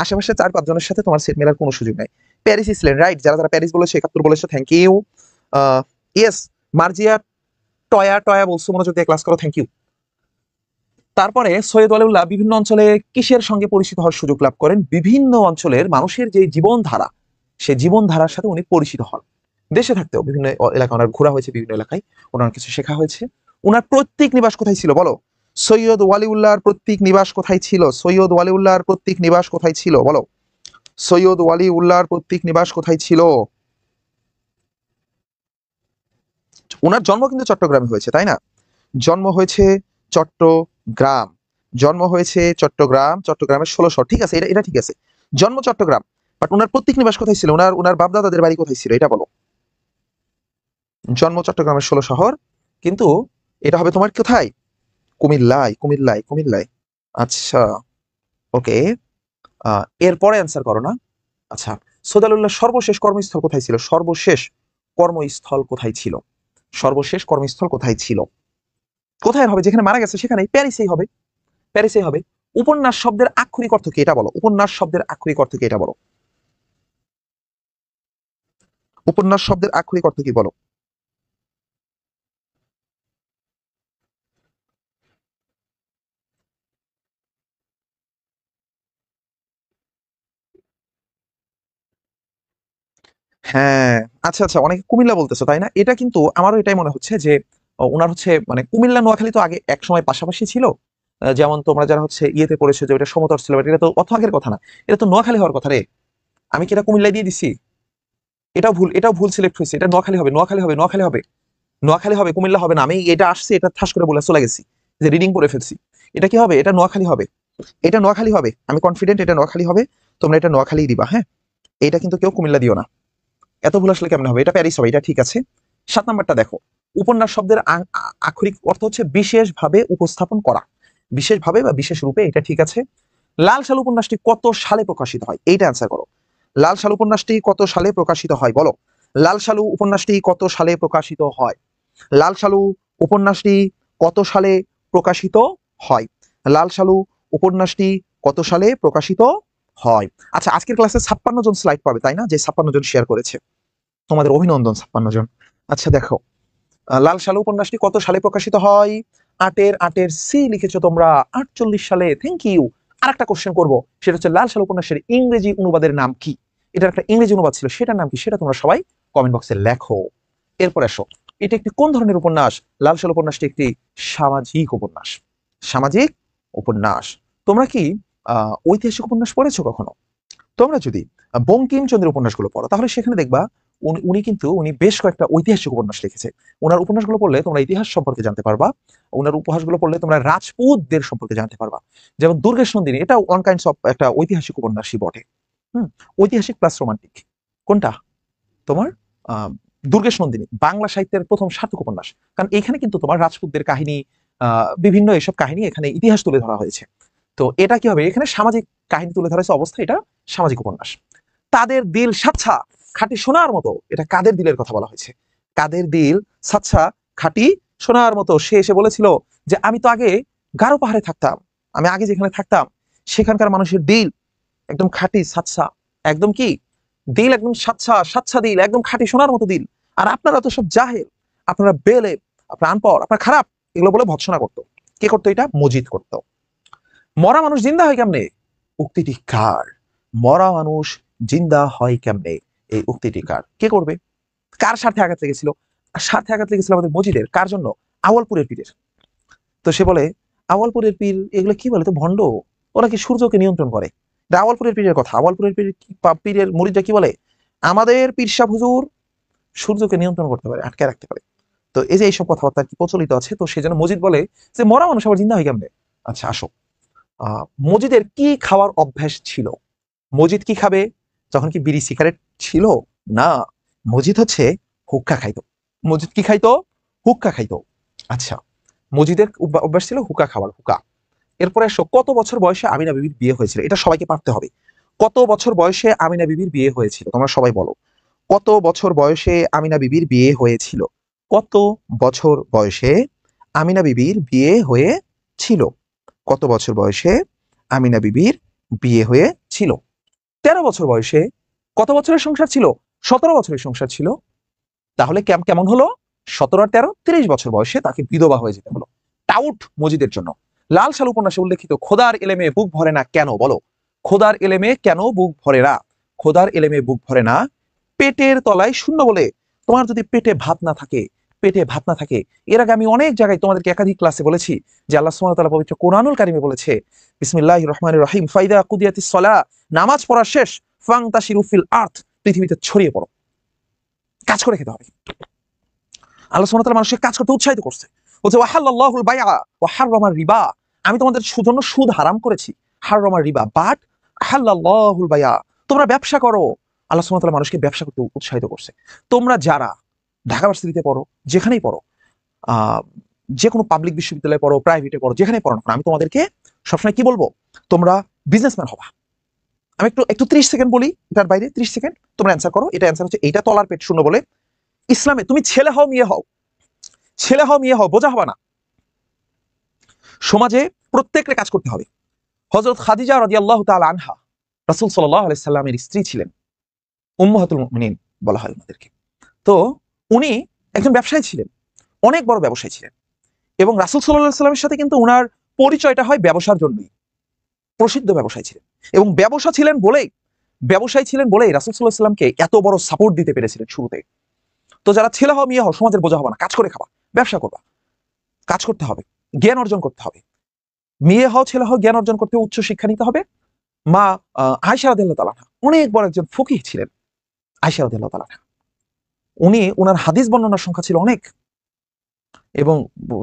আশেপাশে 4-5 জনের সাথে তোমার সেট মেলার কোনো সুযোগ নাই। প্যারিস ছিলেন, রাইট। যারা যারা প্যারিস বলেছে, 71 বলেছে, থ্যাংক ইউ। ইয়েস, মার্জিয়া টয়া টয়া বলছো, মনোযোগ দিয়ে ক্লাস করো, থ্যাংক ইউ। তারপরে সৈয়দ ওয়ালিউল্লাহ বিভিন্ন অঞ্চলে কিসের সঙ্গে পরিচিত হওয়ার সুযোগ লাভ করেন? বিভিন্ন অঞ্চলের মানুষের যে জীবনধারা, সে জীবনধারার সাথে উনি পরিচিত হন। দেশে থাকতেও বিভিন্ন এলাকা ওনার ঘোরা হয়েছে, বিভিন্ন এলাকায় ওনার কিছু শেখা হয়েছে। ওনার প্রত্যেক নিবাস কোথায় ছিল বলো? সৈয়দ ওয়ালিউল্লাহর প্রত্যেক নিবাস কোথায় ছিল? সৈয়দ ওয়ালিউল্লাহর প্রত্যেক নিবাস কোথায় ছিল বলো? সৈয়দ ওয়ালিউল্লাহর প্রত্যেক নিবাস কোথায় ছিল? ওনার জন্ম কিন্তু চট্টগ্রামে হয়েছে, তাই না? জন্ম হয়েছে চট্টগ্রাম, জন্ম হয়েছে চট্টগ্রাম, চট্টগ্রামের 16 ঠিক আছে, এটা এটা ঠিক আছে। জন্ম চট্টগ্রাম, বাট ওনার প্রত্যেক নিবাস কোথায় ছিল? ওনার ওনার বাপদাদাদের বাড়ি কোথায় ছিল, এটা বলো। জন্ম চট্টগ্রামের 16 কিন্তু এটা হবে তোমার কোথায়? কুমিল্লায়, কুমিল্লায়, কুমিল্লায়। আচ্ছা, ওকে। এরপরে অ্যান্সার করো না। আচ্ছা, সৈয়দ সর্বশেষ কর্মস্থল কোথায় ছিল? সর্বশেষ কর্মস্থল কোথায় ছিল? সর্বশেষ কর্মস্থল কোথায় ছিল? কোথায় হবে? যেখানে মারা গেছে সেখানেই, প্যারিসেই হবে, প্যারিসেই হবে। উপন্যাস শব্দের আক্ষরিক অর্থ কি, এটা বলো। উপন্যাস শব্দের আক্ষরিক অর্থ কি, এটা বলো। উপন্যাস শব্দের আক্ষরিক অর্থ কি বলো? হ্যাঁ, আচ্ছা আচ্ছা, অনেকে কুমিল্লা বলতেছো, তাই না? এটা কিন্তু আমারও এটাই মনে হচ্ছে যে ওনার হচ্ছে মানে কুমিল্লা নোয়াখালী তো আগে এক সময় পাশাপাশি ছিল। যেমন তোমরা যারা হচ্ছে ইয়েতে পড়েছো যে ওটা সমতট ছিল, but এটা তো অত আগের কথা না, এটা তো নোয়াখালী হওয়ার কথা রে। আমি কি এটা কুমিল্লায় দিয়ে দিছি? এটাও ভুল, এটাও ভুল সিলেক্ট হয়েছে। এটা নোয়াখালী হবে, নোয়াখালী হবে, নোয়াখালী হবে, নোয়াখালী হবে, কুমিল্লা হবে না। আমি এটা আসছে, এটা ঠাস করে বলে চলে গেছি, যে রিডিং করে ফেলছি। এটা কি হবে? এটা নোয়াখালী হবে, এটা নোয়াখালী হবে, আমি কনফিডেন্ট এটা নোয়াখালী হবে। তোমরা এটা নোয়াখালী দিবা, হ্যাঁ? এটা কিন্তু কেউ কুমিল্লা দিও না। এত ভুল আসলে কেমন হবে? এটা প্যারিস হবে, এটা ঠিক আছে। 7 নাম্বারটা দেখো। উপন্যাস শব্দের আক্ষরিক অর্থ হচ্ছে বিশেষভাবে উপস্থাপন করা, বিশেষভাবে বা বিশেষ রূপে, এটা ঠিক আছে। লাল সাল উপন্যাসটি কত সালে প্রকাশিত হয়? এইটা অ্যান্সার করো। লাল সাল উপন্যাসটি কত সালে প্রকাশিত হয় বলো? লাল সালু উপন্যাসটি কত সালে প্রকাশিত হয়? লাল সালু উপন্যাসটি কত সালে প্রকাশিত হয়? লাল সালু উপন্যাসটি কত সালে প্রকাশিত হয়? আচ্ছা, আজকের ক্লাসে 56 জন স্লাইড পাবে, তাই না? যে 56 জন শেয়ার করেছে, তোমাদের অভিনন্দন 56 জন। আচ্ছা দেখো, লাল সালু উপন্যাসটি কত সালে প্রকাশিত হয়? 8-8 সি লিখেছো তোমরা, 48 সালে, থ্যাংক ইউ। আর একটা কোশ্চেন করবো, সেটা হচ্ছে লাল সালু উপন্যাসের ইংরেজি অনুবাদের নাম কি? এটার একটা ইংরেজি অনুবাদ ছিল, সেটার নাম কি? সেটা তোমরা সবাই কমেন্ট বক্সে লেখো। এরপর আসো, এটা একটি কোন ধরনের উপন্যাস? লাল সালু উপন্যাসটি একটি সামাজিক উপন্যাস, সামাজিক উপন্যাস। তোমরা কি ঐতিহাসিক উপন্যাস পড়েছো কখনো? তোমরা যদি বঙ্কিমচন্দ্রের উপন্যাসগুলো পড়ো, তাহলে সেখানে দেখবা উনি বেশ কয়েকটা ঐতিহাসিক উপন্যাস লিখেছে। ওনার উপন্যাসগুলো পড়লে তোমরা ইতিহাস সম্পর্কে জানতে পারবা। ওনার উপন্যাসগুলো পড়লে তোমরা রাজপুতদের সম্পর্কে জানতে পারবা। যেমন দুর্গেশ নন্দিনী, এটা ওয়ান কাইন্ডস অফ একটা ঐতিহাসিক উপন্যাসই বটে। হুম, ঐতিহাসিক প্লাস রোমান্টিক। কোনটা? তোমার দুর্গেশ নন্দিনী বাংলা সাহিত্যের প্রথম সার্থক উপন্যাস। কারণ এখানে কিন্তু তোমার রাজপুতদের কাহিনী, বিভিন্ন এসব কাহিনী এখানে ইতিহাস তুলে ধরা হয়েছে। তো এটা কি হবে? এখানে সামাজিক কাহিনী তুলে ধরা হয়েছে অবস্থা, এটা সামাজিক উপন্যাস। তাদের দিল সাচ্ছা খাঁটি সোনার মতো, এটা কাদের দিলের কথা বলা হয়েছে? কাদের দিল সাচ্ছা খাঁটি সোনার মতো। সে এসে বলেছিল যে আমি তো আগে গারো পাহাড়ে থাকতাম, আমি আগে যেখানে থাকতাম সেখানকার মানুষের দিল একদম খাঁটি সাচ্ছা, একদম কি দিল একদম সাচ্ছা সাচ্ছা দিল, একদম খাঁটি সোনার মতো দিল। আর আপনারা তো সব জাহেল, আপনারা বেলে, আপনার আনপড়, আপনার খারাপ, এগুলো বলে ভৎসনা করতো। কে করতো এটা? মজিদ করতো। মরা মানুষ জিন্দা হয় কেমনে? উক্তিটি কার? মরা মানুষ জিন্দা হয় কেমনে, এই উক্তিটি কার? কে করবে? কার স্বার্থে আঘাত লেগেছিল? স্বার্থে আঘাত লেগেছিল আমাদের মজিদের। কার জন্য? আওয়ালপুরের পীরের। তো সে বলে আওয়ালপুরের পীর এগুলো কি বলে, তো ভণ্ড, ওরা কি সূর্যকে নিয়ন্ত্রণ করে? এটা আওয়ালপুরের পীরের কথা। আওয়ালপুরের পীরের মুরিদরা কি বলে? আমাদের পীর সাহেব হুজুর সূর্যকে নিয়ন্ত্রণ করতে পারে, আটকে রাখতে পারে। তো এই যে এইসব কথাবার্তা কি প্রচলিত আছে, তো সেই জন্য মজিদ বলে যে মরা মানুষ আবার জিন্দা হয় কেমনে। আচ্ছা আসো, মজিদের কি খাওয়ার অভ্যাস ছিল? মজিদ কি খাবে? যখন কি বিড়ি সিগারেট ছিল? না, মজিদ হচ্ছে হুক্কা খাইতো। মজিদ কি খাইতো? হুক্কা খাইতো। আচ্ছা, মজিদের অভ্যাস ছিল হুক্কা খাওয়ার, হুক্কা। এরপরে এসো, কত বছর বয়সে আমিনা বিবির বিয়ে হয়েছিল? এটা সবাইকে পারতে হবে। কত বছর বয়সে আমিনা বিবির বিয়ে হয়েছিল? তোমরা সবাই বলো, কত বছর বয়সে আমিনা বিবির বিয়ে হয়েছিল? কত বছর বয়সে আমিনা বিবির বিয়ে হয়েছিল? কত বছর বয়সে আমিনা বিবির বিয়ে হয়েছিল? 13 বছর বয়সে। কত বছরের সংসার ছিল? 17 বছরের সংসার ছিল। তাহলে কেমন হলো? 17 আর 13, 30 বছর বয়সে তাকে বিধবা হয়ে যেতে হলো। টাউট মজিদের জন্য। লাল সাল উপন্যাসে উল্লেখিত খোদার এলেমে বুক ভরে না কেন? বলো, খোদার এলেমে কেন বুক ভরে না? খোদার এলেমে বুক ভরে না পেটের তলায় শূন্য বলে। তোমার যদি পেটে ভাত না থাকে, পেটে ভাত না থাকে, এর আগে আমি অনেক জায়গায় তোমাদেরকে একাধিক ক্লাসে বলেছি যে আল্লাহ সুবহানাহু ওয়া তাআলা পবিত্র কোরআনুল কারিমে বলেছে, বিসমিল্লাহির রহমানির রহিম, ফাইদা কুদিয়াতিস সালাহ, নামাজ পড়া শেষ, ফাংতাশিরু ফিল আরদ, পৃথিবীতে ছড়িয়ে পড়ো। কাজ করে খেতে হবে। আল্লাহ সুবহানাহু ওয়া তাআলা মানুষকে কাজ করতে উৎসাহিত করছে। বলছে ওয়াহাল্লাল্লাহুল বাইআ ওয়া হাররামার রিবা, আমি তোমাদের জন্য সুদ হারাম করেছি, হাররামার রিবা, বাট হাল্লাল্লাহুল বাইআ, তোমরা ব্যবসা করো। আল্লাহ সুবহানাহু ওয়া তাআলা মানুষকে ব্যবসা করতে উৎসাহিত করছে। তোমরা যারা ঢাকা ভার্সিটিতে পড়ো, যেখানেই পড়ো, যে কোনো পাবলিক বিশ্ববিদ্যালয়ে পড়ো, প্রাইভেটে পড়ো, যেখানেই পড়ো না, আমি তোমাদেরকে সবসময় কি বলবো? তোমরা বিজনেসম্যান হবা। আমি একটু একটু 30 সেকেন্ড বলি, এটার বাইরে 30 সেকেন্ড তোমরা অ্যান্সার করো। এটা অ্যান্সার হচ্ছে এইটা, তলার পেট শূন্য বলে। ইসলামে তুমি ছেলে হও মেয়ে হও, ছেলে হও মেয়ে হও, বোঝা হবা না। সমাজে প্রত্যেককে কাজ করতে হবে। হযরত খাদিজা রাদিয়াল্লাহু তাআলা আনহা রাসূল সাল্লাল্লাহু আলাইহি সাল্লামের স্ত্রী ছিলেন, উম্মাহাতুল মুমিনিন বলা হয় ওনাদেরকে। তো উনি একজন ব্যবসায়ী ছিলেন, অনেক বড় ব্যবসায়ী ছিলেন, এবং রাসূল সাল্লাল্লাহু আলাইহি সাল্লামের সাথে কিন্তু উনার পরিচয়টা হয় ব্যবসার জন্যই। প্রসিদ্ধ ব্যবসায়ী ছিলেন, এবং ব্যবসায়ী ছিলেন বলেই রাসূল সাল্লাল্লাহু আলাইহি সাল্লামকে এত বড় সাপোর্ট দিতে পেরেছিলেন শুরুতে। তো যারা ছেলে হও মেয়ে হও, সমাজের বোঝা হবা না, কাজ করে খাবা, ব্যবসা করবা, কাজ করতে হবে, জ্ঞান অর্জন করতে হবে। মেয়ে হও ছেলে হও, জ্ঞান অর্জন করতে উচ্চ শিক্ষা নিতে হবে। মা আয়েশা রাদিয়াল্লাহু তাআলা অনেক বড় একজন ফকিহ ছিলেন। আয়েশা রাদিয়াল্লাহু তাআলা উনি, ওনার হাদিস বর্ণনার সংখ্যা ছিল অনেক। এবং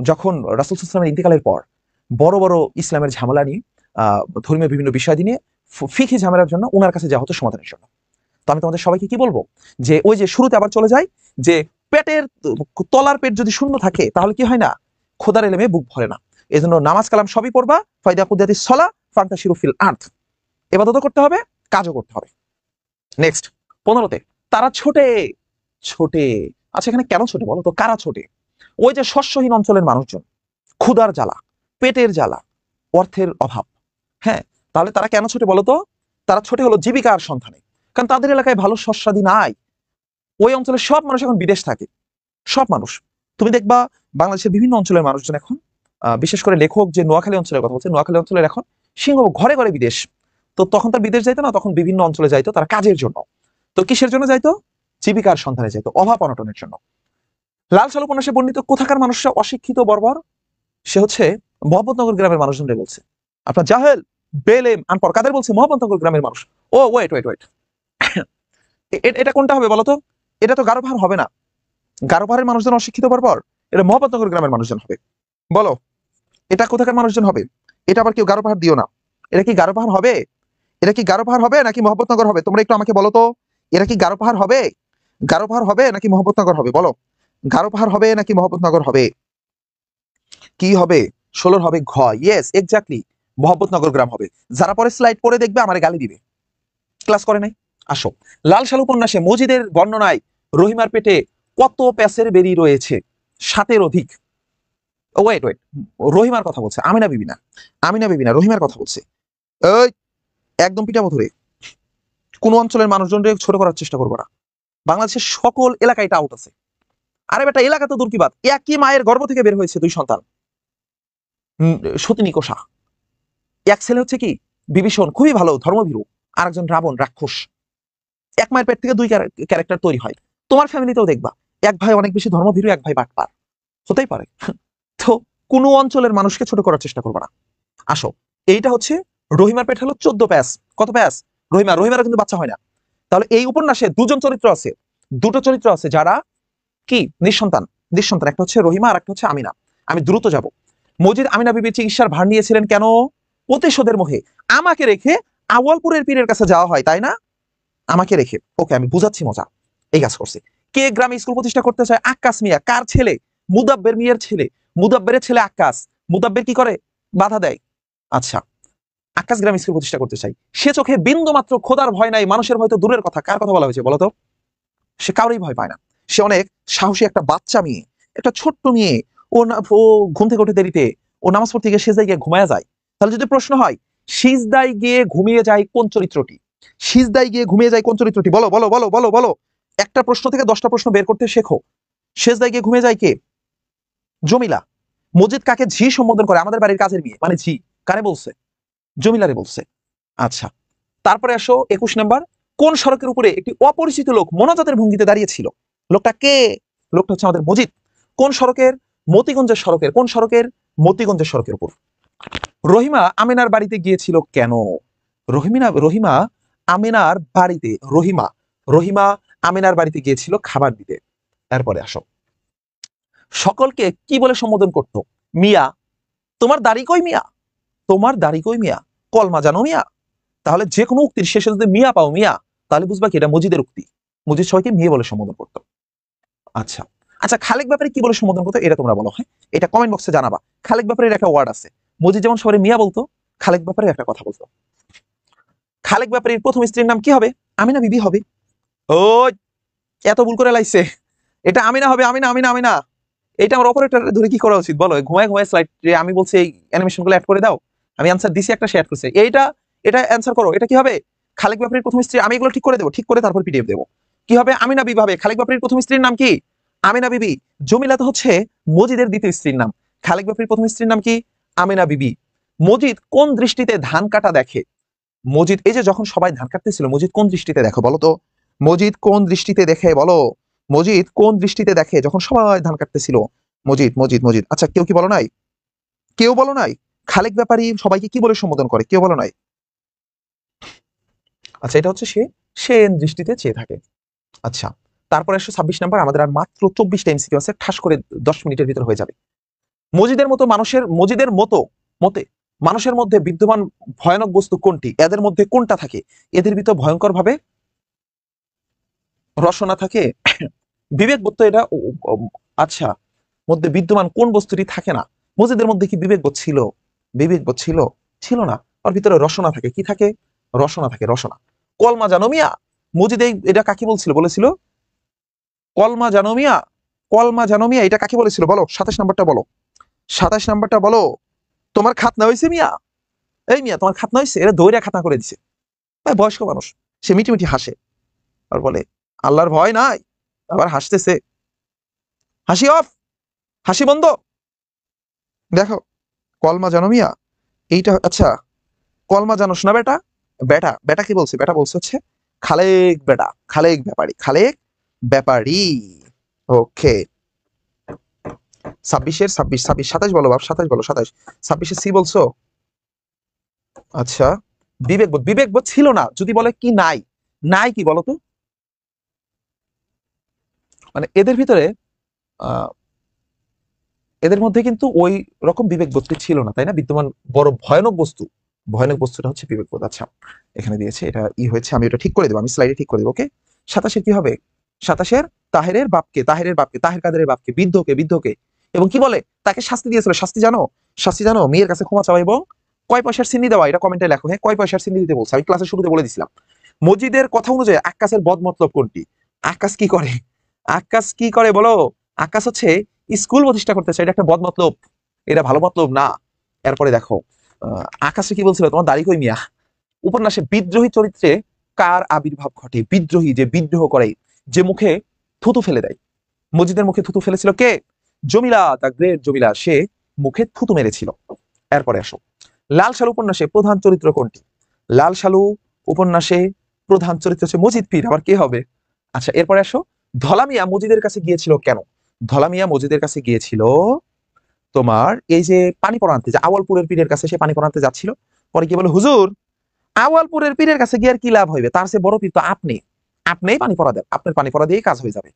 যখন রাসূল সাল্লাল্লাহু আলাইহি ওয়াসাল্লামের ইন্তেকালের পর বড় বড় ইসলামের ঝামেলা নিয়ে, ধর্মীয় বিভিন্ন বিষয় নিয়ে, ফিকহি ঝামেলার জন্য ওনার কাছে যাওয়া হতো সমাধানের জন্য। তো আমি তোমাদের সবাইকে কি বলবো, যে ওই যে শুরুতে আবার চলে যায় যে পেটের তলার পেট যদি শূন্য থাকে তাহলে কি হয় না? খোদার এলেমে বুক ভরে না। এজন্য নামাজ কালাম সবই পড়বা, ফাইদা কুদিয়াতিস সালাহ ফান্তাশিরু ফিল আরদ, ইবাদতও করতে হবে, কাজও করতে হবে। নেক্সট 15তে, তারা ছোটে ছোটে। আচ্ছা, এখানে কেন ছোটে বলো তো? কারা ছোটে? ওই যে শস্যহীন অঞ্চলের মানুষজন, ক্ষুধার জ্বালা, পেটের জ্বালা, অর্থের অভাব। হ্যাঁ, তাহলে তারা কেন ছোটে বলো তো? তারা ছোটে হলো জীবিকার সন্ধানে, কারণ তাদের এলাকায় ভালো শস্যাদি নাই। ওই অঞ্চলের সব মানুষ এখন বিদেশ থাকে, সব মানুষ। তুমি দেখবা বাংলাদেশের বিভিন্ন অঞ্চলের মানুষজন এখন, বিশেষ করে লেখক যে নোয়াখালী অঞ্চলের কথা বলছে, নোয়াখালী অঞ্চলের এখন সিংহ ঘরে ঘরে বিদেশ। তো তখন তার বিদেশ যাইতো না, তখন বিভিন্ন অঞ্চলে যাইতো তারা কাজের জন্য। তো কিসের জন্য যাইতো? জীবিকার সন্ধানে যাইতো, অভাব অনটনের জন্য। লাল সাল উপন্যাসে বর্ণিত কোথাকার মানুষরা অশিক্ষিত বর্বর? সে হচ্ছে মোহাম্মদনগর গ্রামের মানুষজনরে বলছে। আপনার জাহেল, বেলেম, আনপড়, কাদের বলছে? মোহাম্মদনগর গ্রামের মানুষ। ও ওয়েট ওয়েট ওয়েট, এটা কোনটা হবে বলতো? এটা তো গারো পাহাড় হবে না। গারো পাহাড়ের মানুষজন অশিক্ষিত বর্বর? এটা মোহাম্মদনগর গ্রামের মানুষজন হবে। বলো, এটা কোথাকার মানুষজন হবে? এটা আবার কেউ গারো পাহাড় দিও না। এটা কি গারো পাহাড় হবে? এটা কি গারো পাহাড় হবে নাকি মোহাম্মদনগর হবে? তোমরা একটু আমাকে বলো তো, এরা কি গারো পাহাড় হবে? গারো পাহাড় হবে নাকি মোহাম্মদনগর হবে? বলো, গারো পাহাড় হবে নাকি মোহাম্মদনগর হবে? কি হবে? 16 হবে ঘ। ইয়েস, এক্স্যাক্টলি, মোহাম্মদনগর গ্রাম হবে। যারা পরে স্লাইড পড়ে দেখবে আমারে গালি দিবে, ক্লাস করে নাই। আসো, লাল সাল উপন্যাসে মজিদের বর্ণনায় রহিমার পেটে কত প্যাসের বেরি রয়েছে? 7-এর অধিক। ওয়েট ওয়েট, রহিমার কথা বলছে, আমিনা বিবি না। আমিনা বিবি না, রহিমার কথা বলছে। ওই একদম পিটাবো ধরে। কোনো অঞ্চলের মানুষজনকে ছোট করার চেষ্টা করবো না। বাংলাদেশের সকল এলাকায় এটা আউট আছে। আরে বেটা, এলাকা তো দূর কি বাত, একই মায়ের গর্ভ থেকে বের হয়েছে দুই সন্তান, সতিনী কোষা। এক ছেলে হচ্ছে কি বিভীষণ, খুবই ভালো ধর্মভীরু, আর একজন রাবণ রাক্ষস। এক মায়ের পেট থেকে দুই ক্যারেক্টার তৈরি হয়। তোমার ফ্যামিলিতেও দেখবা এক ভাই অনেক বেশি ধর্মভীরু, এক ভাই বাটপার, হতেই পারে। তো কোনো অঞ্চলের মানুষকে ছোট করার চেষ্টা করবো না। আসো, এইটা হচ্ছে রহিমার পেট হলো 14 প্যাস। কত প্যাস? রহিমারও কিন্তু বাচ্চা হয় না। তাহলে এই উপন্যাসে দুজন চরিত্র আছে, দুটো চরিত্র আছে যারা কি নিঃসন্তান। নিঃসন্তান একটা হচ্ছে রহিমা আর একটা হচ্ছে আমিনা। আমি দ্রুত যাব। মজিদ আমিনা বিবির চিকিৎসার ভার নিয়েছিলেন কেন? প্রতিশোধের মোহে। আমাকে রেখে আওয়ালপুরের পীরের কাছে যাওয়া হয়, তাই না? আমাকে রেখে, ওকে আমি বুঝাচ্ছি মজা। এই কাজ করছে কে? গ্রামে স্কুল প্রতিষ্ঠা করতে চায় আক্কাস মিয়া। কার ছেলে? মুদাব্বের মিয়ার ছেলে। মুদাব্বেরের ছেলে আক্কাস। মুদাব্বের কি করে? বাধা দেয়। আচ্ছা, আক্কাস গ্রামে স্কুল প্রতিষ্ঠা করতে চাই। সে চোখে বিন্দু মাত্র খোদার ভয় নাই, মানুষের ভয় তো দূরের কথা। কার কথা বলা হয়েছে বলো তো? সে কাউরেই ভয় পায় না। সে অনেক সাহসী একটা বাচ্চা মেয়ে, একটা ছোট্ট মেয়ে। ও ঘুম থেকে উঠে দেরিতে, ও নামাজ পড়তে গিয়ে সেজদায় গিয়ে ঘুমায় যায়। তাহলে যদি প্রশ্ন হয় সিজদায় গিয়ে ঘুমিয়ে যায় কোন চরিত্রটি? সিজদায় গিয়ে ঘুমিয়ে যায় কোন চরিত্রটি? বলো বলো বলো বলো বলো। একটা প্রশ্ন থেকে 10টা প্রশ্ন বের করতে শেখো। সেজদায় গিয়ে ঘুমিয়ে যায় কে? জমিলা। মজিদ কাকে ঝি সম্বোধন করে? আমাদের বাড়ির কাজের মেয়ে, মানে ঝি। কারে বলছে? জমিলারে বলছে। আচ্ছা, তারপরে আসো 21 নাম্বার। কোন সড়কের উপরে একটি অপরিচিত লোক মোনাজাতের ভঙ্গিতে দাঁড়িয়েছিল? লোকটা কে? লোকটা হচ্ছে আমাদের মজিদ। কোন সড়কের? মতিগঞ্জের সড়কের। কোন সড়কের? মতিগঞ্জের সড়কের উপর। রহিমা আমিনার বাড়িতে গিয়েছিল কেন? রহিমা আমিনার বাড়িতে, রহিমা আমিনার বাড়িতে গিয়েছিল খাবার দিতে। তারপরে আসো, সকলকে কি বলে সম্বোধন করতো? মিয়া। তোমার দাড়ি কই মিয়া? তোমার দাড়ি কই মিয়া? কলমা জানো মিয়া? তাহলে যে কোনো উক্তির শেষে যদি মিয়া পাও, মিয়া, তাহলে বুঝবা কি এটা মজিদের উক্তি। মজিদ সবাইকে মেয়ে বলে সম্বোধন করতো। আচ্ছা আচ্ছা, খালেক ব্যাপারে কি বলে সম্বোধন করতো এটা তোমরা বলো। হ্যাঁ, এটা কমেন্ট বক্সে জানাবা। খালেক ব্যাপারে একটা ওয়ার্ড আছে। মজিদ যেমন সবাই মিয়া বলতো, খালেক ব্যাপারে একটা কথা বলতো। খালেক ব্যাপারীর প্রথম স্ত্রীর নাম কি হবে? আমিনা বিবি হবে। ও, এত ভুল করে লাইছে। এটা আমিনা হবে। আমিনা আমিনা আমিনা। এটা আমার অপারেটর ধরে কি করা উচিত বলো? ঘুমায় ঘুমায় স্লাইড আমি বলছি এই অ্যানিমেশন গুলো অ্যাড করে দাও। আমি অ্যান্সার দিছি, একটা শেয়ার করছে। এটা অ্যান্সার করো। এটা কি হবে? খালেক ব্যাপারীর প্রথম স্ত্রী। আমি এগুলো ঠিক করে দেবো, ঠিক করে তারপর পিডিএফ দেবো। কি হবে? আমিনা বিবি হবে। খালেক ব্যাপারীর প্রথম স্ত্রীর নাম কি? আমিনা বিবি। জমিলা তো হচ্ছে মজিদের দ্বিতীয় স্ত্রীর নাম। খালেক ব্যাপারীর প্রথম স্ত্রীর নাম কি? আমিনা বিবি। মজিদ কোন দৃষ্টিতে ধান কাটা দেখে? মজিদ, এই যে যখন সবাই ধান কাটতেছিল, মজিদ কোন দৃষ্টিতে দেখো বলো তো? মজিদ কোন দৃষ্টিতে দেখে বলো? মজিদ কোন দৃষ্টিতে দেখে যখন সবাই ধান কাটতেছিল? মজিদ মজিদ মজিদ। আচ্ছা, কেউ কি বলো নাই? কেউ বলো নাই? খালেক ব্যাপারী সবাইকে কি বলে সম্বোধন করে? কেউ বলো নাই? আচ্ছা, এটা হচ্ছে সে দৃষ্টিতে চেয়ে থাকে। আচ্ছা, তারপরে 126 নাম্বার। আমাদের আর মাত্র 24টা এমসিকিউ আছে, ঠাস করে 10 মিনিটের ভিতর হয়ে যাবে। মজিদের মতে মানুষের মধ্যে বিদ্যমান ভয়ানক বস্তু কোনটি? এদের মধ্যে কোনটা থাকে? এদের ভিতর ভয়ঙ্কর ভাবে রসনা থাকে, বিবেকবোধ তো এটা আচ্ছা, মধ্যে বিদ্যমান কোন বস্তুটি থাকে না? মজিদের মধ্যে কি বিবেকবোধ ছিল? বিবেকবোধ ছিল? ছিল না। ওর ভিতরে রসনা থাকে। কি থাকে? রসনা থাকে, রসনা। কলমা জানো মিয়া? মজিদ এটা কাকে বলছিল? বলেছিল কলমা জানো মিয়া। কলমা জানো মিয়া, এটা কাকে বলেছিল বলো? 27 নাম্বারটা বলো। 27 নাম্বারটা বলো। তোমার খাতনা হয়েছে মিয়া? এই মিয়া, তোমার খাতনা হয়েছে? এটা দৈরা খাতনা করে দিছে। বয়স্ক মানুষ, সে মিটি মিটি হাসে আর বলে আল্লাহর ভয় নাই। আবার হাসতেছে। হাসি অফ, হাসি বন্ধ। দেখো, কলমা জানো মিয়া এইটা। আচ্ছা, কলমা জানোস না বেটা? বেটা বেটা কি বলছে? বেটা বলছে হচ্ছে খালেক বেটা, খালেক ব্যাপারী, খালেক ব্যাপারী। ওকে, 26-এর 26, 27 বলো বাপ, 27 বলো, 27। 26-এ সি বলছো? আচ্ছা, বিবেকবোধ ছিল না যদি বলে কি নাই? নাই কি বলো তো? মানে এদের ভিতরে এদের মধ্যে কিন্তু ওই রকম বিবেকবোধটি ছিল না, তাই না? বিদ্যমান বড় ভয়ানক বস্তুটা হচ্ছে বিবেকবোধ। আচ্ছা, এখানে দিয়েছে, এটা হয়েছে। আমি ওটা ঠিক করে দেবো, আমি স্লাইডে ঠিক করে দেবো। ওকে, 27-এর কি হবে? 27-এর তাহেরের বাপকে, তাহের কাদেরের বাপকে, বৃদ্ধকে এবং কি বলে তাকে শাস্তি দিয়েছিল। শাস্তি জানো? মেয়ের কাছে ক্ষমা চাওয়া এবং কয় পয়সার সিন্নি দেওয়া। এটা কমেন্টে লেখো। হ্যাঁ, কয় পয়সার সিন্নি দিতে বলছে? আমি ক্লাসের শুরুতে বলে দিছিলাম। মজিদের কথা অনুযায়ী আক্কাসের বদ মতলব কোনটি? আক্কাস কি করে বলো? আক্কাস হচ্ছে স্কুল প্রতিষ্ঠা করতে চাই। এটা একটা বদ মতলব, এটা ভালো মতলব না। এরপরে দেখো, আকাশে কি বলছিল? তোমার দাড়ি কই মিয়া? উপন্যাসে বিদ্রোহী চরিত্রে কার আবির্ভাব ঘটে? বিদ্রোহী, যে বিদ্রোহ করে, যে মুখে থুতু ফেলে দেয়। মজিদের মুখে থুতু ফেলেছিল কে? জমিলা, দ্য গ্রেট জমিলা, সে মুখে থুতু মেরেছিল। এরপরে আসো, লাল সালু উপন্যাসে প্রধান চরিত্র কোনটি? লাল সালু উপন্যাসে প্রধান চরিত্র হচ্ছে মজিদ পীর, আবার কে হবে? আচ্ছা, এরপরে আসো, ধলামিয়া মজিদের কাছে গিয়েছিল কেন? ধলামিয়া মজিদের কাছে গিয়েছিল তোমার এই যে পানি পড়া আনতে, যে আওয়ালপুরের পীরের কাছে সে পানি পড়া আনতে যাচ্ছিল। পরে কি বলে, হুজুর আওয়ালপুরের পীরের কাছে গিয়ে আর কি লাভ হইবে, তার সে বড় পীর তো আপনি, আপনিই পানি পড়া দেন, আপনার পানি পড়া দিয়েই কাজ হয়ে যাবে।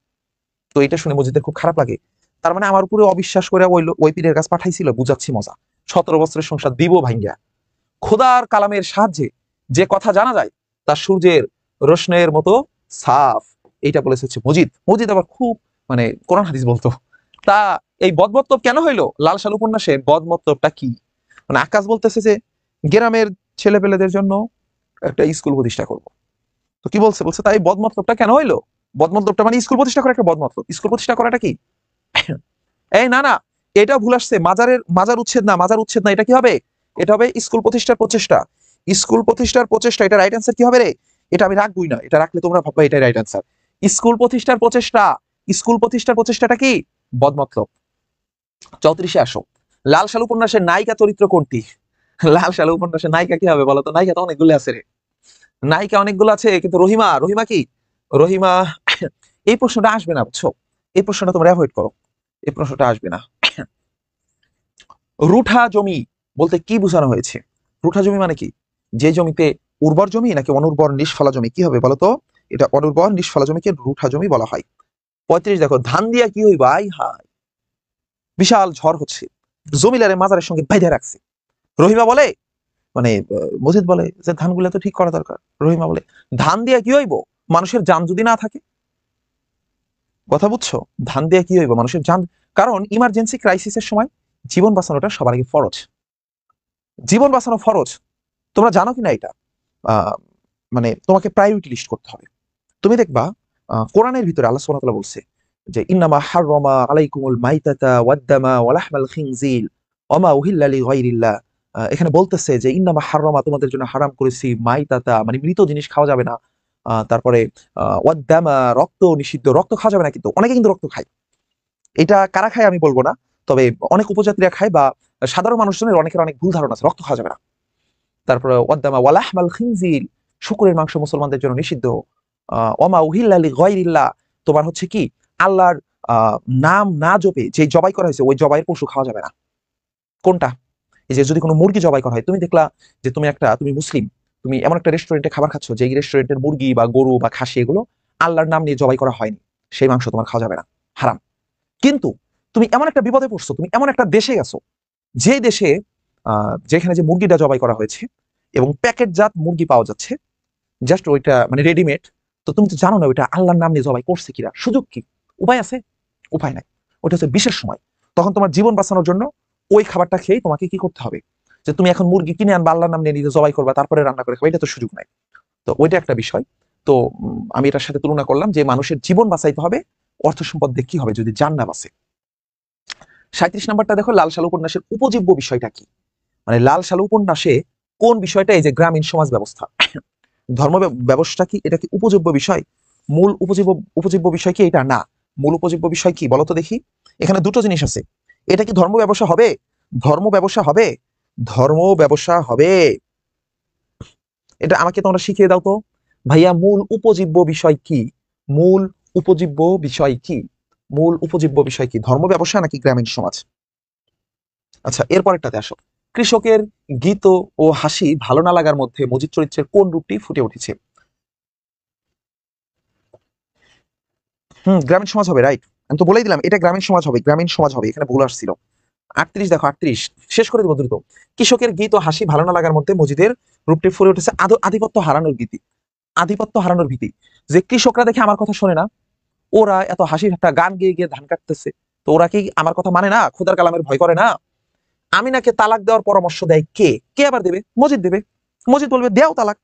তো এটা শুনে মজিদের খুব খারাপ লাগে। তার মানে আমার উপরে অবিশ্বাস করে ওই পীরের কাছে পাঠাইছিল, বুঝাচ্ছি মজা। 17 বছরের সংসার দিব ভাঙ্গা। খোদার কালামের সাহায্যে যে কথা জানা যায় তা সূর্যের রোশনের মতো সাফ, এইটা বলেছে হচ্ছে মজিদ। মজিদ আবার খুব মানে কোরআন হাদিস বলতো। তা এই বদমতলব কেন হইলো লাল সালু উপন্যাসে? বদমতলবটা কি? মানে আকাশ বলতেছে যে গ্রামের ছেলেপেলেদের জন্য একটা স্কুল প্রতিষ্ঠা করব। তো কি বলছে? বলছে তাই বদমতলবটা কেন হইলো? বদমতলবটা মানে স্কুল প্রতিষ্ঠা করা একটা বদমতলব। স্কুল প্রতিষ্ঠা করাটা কি? এই না না, এটা ভুল আসছে। মাজার উচ্ছেদ না, মাজার উচ্ছেদ না, এটা কি হবে? এটা হবে স্কুল প্রতিষ্ঠার প্রচেষ্টা। স্কুল প্রতিষ্ঠার প্রচেষ্টা, এটা রাইট অ্যান্সার কি হবে রে? এটা আমি রাখবই না, এটা রাখলে তোমরা ভাববা এটাই রাইট অ্যান্সার। স্কুল প্রতিষ্ঠার প্রচেষ্টা। স্কুল প্রতিষ্ঠার প্রচেষ্টাটা কি? বদমতলব। 34-এ আসো, লাল সালু উপন্যাসের নায়িকা চরিত্র কোনটি? লাল সালু উপন্যাসের নায়িকা কি হবে বলতো? নায়িকা তো অনেকগুলো আছে রে, নায়িকা অনেকগুলো আছে, কিন্তু রহিমা, রহিমা কি? রহিমা এই প্রশ্নটা আসবে না, বুঝছো? এই প্রশ্নটা তোমরা অ্যাভয়েড করো, এই প্রশ্নটা আসবে না। রুঠা জমি বলতে কি বোঝানো হয়েছে? রুঠা জমি মানে কি? যে জমিতে উর্বর জমি নাকি অনুর্বর নিষ্ফলা জমি, কি হবে বলতো? এটা অনুর্বর নিষ্ফলা জমিকে রুঠা জমি বলা হয়। 35 দেখো, ধান দিয়া কি হইবা? আই হাই, বিশাল ঝড় হচ্ছে, জমিলারে মাজারের সঙ্গে বাইধে রাখছে। রহিমা বলে, মানে মজিদ বলে যে ধানগুলো তো ঠিক করা দরকার। রহিমা বলে ধান দিয়া কি হইব? মানুষের জান যদি না থাকে। কথা বুঝছো? ধান দিয়া কি হইব? মানুষের জান। কারণ ইমার্জেন্সি ক্রাইসিসের সময় জীবন বাঁচানোটা সবার আগে ফরজ। জীবন বাঁচানো ফরজ, তোমরা জানো কিনা এটা? মানে তোমাকে প্রায়োরিটি লিস্ট করতে হবে। তুমি দেখবা কোরআনের ভিতরে আল্লাহ সুবহানাহু ওয়া তাআলা বলছে যে ইন্নামা হাররামা আলাইকুমুল মাইতাতা ওয়াদ-দামা ওয়া লাহমাল খিনজির ওয়া মা উহিল্লা লিগাইরিল্লাহ। এখানে বলতেছে যে ইন্নামা হাররামা, তোমাদের জন্য হারাম করেছি, মাইতাতা মানে মৃত জিনিস খাওয়া যাবে না, তারপরে ওয়াদ-দামা, রক্ত নিষিদ্ধ, রক্ত খাওয়া যাবে না। কিন্তু অনেকে কিন্তু রক্ত খায়, এটা কারা খায় আমি বলবো না, তবে অনেক উপজাতিরা খায় বা সাধারণ মানুষজনের অনেকের অনেক ভুল ধারণা আছে, রক্ত খাওয়া যাবে না। তারপরে ওয়াদ-দামা ওয়া লাহমাল খিনজির, শুকরের মাংস মুসলমানদের জন্য নিষিদ্ধ। ওমা উহিল্লা লিগাইরিল্লাহ, তোমার হচ্ছে কি আল্লাহর নাম না জপে যে জবাই করা হয়েছে ওই জবাইয়ের পশু খাওয়া যাবে না। কোনটা? এই যে যদি কোনো মুরগি জবাই করা হয়, তুমি দেখলা যে তুমি মুসলিম, তুমি এমন একটা রেস্টুরেন্টে খাবার খাচ্ছ যে এই রেস্টুরেন্টের মুরগি বা গরু বা খাসি এগুলো আল্লাহর নাম নিয়ে জবাই করা হয়নি, সেই মাংস তোমার খাওয়া যাবে না, হারাম। কিন্তু তুমি এমন একটা বিপদে পড়ছো, তুমি এমন একটা দেশে গেছো যে দেশে যেখানে যে মুরগিটা জবাই করা হয়েছে এবং প্যাকেটজাত মুরগি পাওয়া যাচ্ছে, জাস্ট ওইটা মানে রেডিমেড। তো তুমি তো জানো না ওইটা আল্লাহর নাম নিয়ে জবাই করছে কিনা, সুযোগ কি? উপায় আছে? উপায় নাই। ওইটা হচ্ছে বিশেষ সময়, তখন তোমার জীবন বাঁচানোর জন্য ওই খাবারটা খেয়ে তোমাকে কি করতে হবে, যে তুমি এখন মুরগি কিনে আনবা, আল্লাহর নাম নিয়ে নিজে জবাই করবা, তারপরে রান্না করে খাবে, এটা তো সুযোগ নাই। তো ওইটা একটা বিষয়। তো আমি এটার সাথে তুলনা করলাম যে মানুষের জীবন বাঁচাইতে হবে, অর্থ সম্পদ দিয়ে কি হবে যদি জান না বাঁচে। 37 নাম্বারটা দেখো, লাল সালু উপন্যাসের উপজীব্য বিষয়টা কি? মানে লাল সালু উপন্যাসে কোন বিষয়টা? এই যে গ্রামীণ সমাজ ব্যবস্থা, ধর্ম ব্যবস্থা কি, এটা কি উপজীব্য বিষয়? মূল উপজীব্য বিষয় কি এটা? না। মূল উপজীব্য বিষয় কি বলতো দেখি? এখানে দুটো জিনিস আছে। এটা কি ধর্ম ব্যবসা হবে? ধর্ম ব্যবসা হবে, ধর্ম ব্যবসা হবে। এটা আমাকে তোমরা শিখিয়ে দাও তো ভাইয়া, মূল উপজীব্য বিষয় কি? মূল উপজীব্য বিষয় কি? মূল উপজীব্য বিষয় কি, ধর্ম ব্যবসা নাকি গ্রামীণ সমাজ? আচ্ছা, এরপরেরটাতে আসো, কৃষকের গীত ও হাসি ভালো না লাগার মধ্যে মজিদ চরিত্রের কোন রূপটি ফুটে উঠেছে? গ্রামীণ সমাজ হবে, রাইট। আমি তো বলেই দিলাম এটা গ্রামীণ সমাজ হবে, গ্রামীণ সমাজ হবে, এখানে ভুল আসছিল। 38 দেখো, 38 শেষ করে দেবো দ্রুত। কৃষকের গীত ও হাসি ভালো না লাগার মধ্যে মজিদের রূপটি ফুটে উঠেছে আধিপত্য হারানোর ভীতি। আধিপত্য হারানোর ভীতি, যে কৃষকরা দেখে আমার কথা শোনে না, ওরা এত হাসির একটা গান গেয়ে গিয়ে ধান কাটতেছে, তো ওরা কি আমার কথা মানে না? খোদার কালামের ভয় করে না? আমিনাকে তালাক দেওয়ার পরামর্শ দেয় কে? কে আবার দেবে? মজিদ দেবে। মজিদ বলবে দেও তালাক,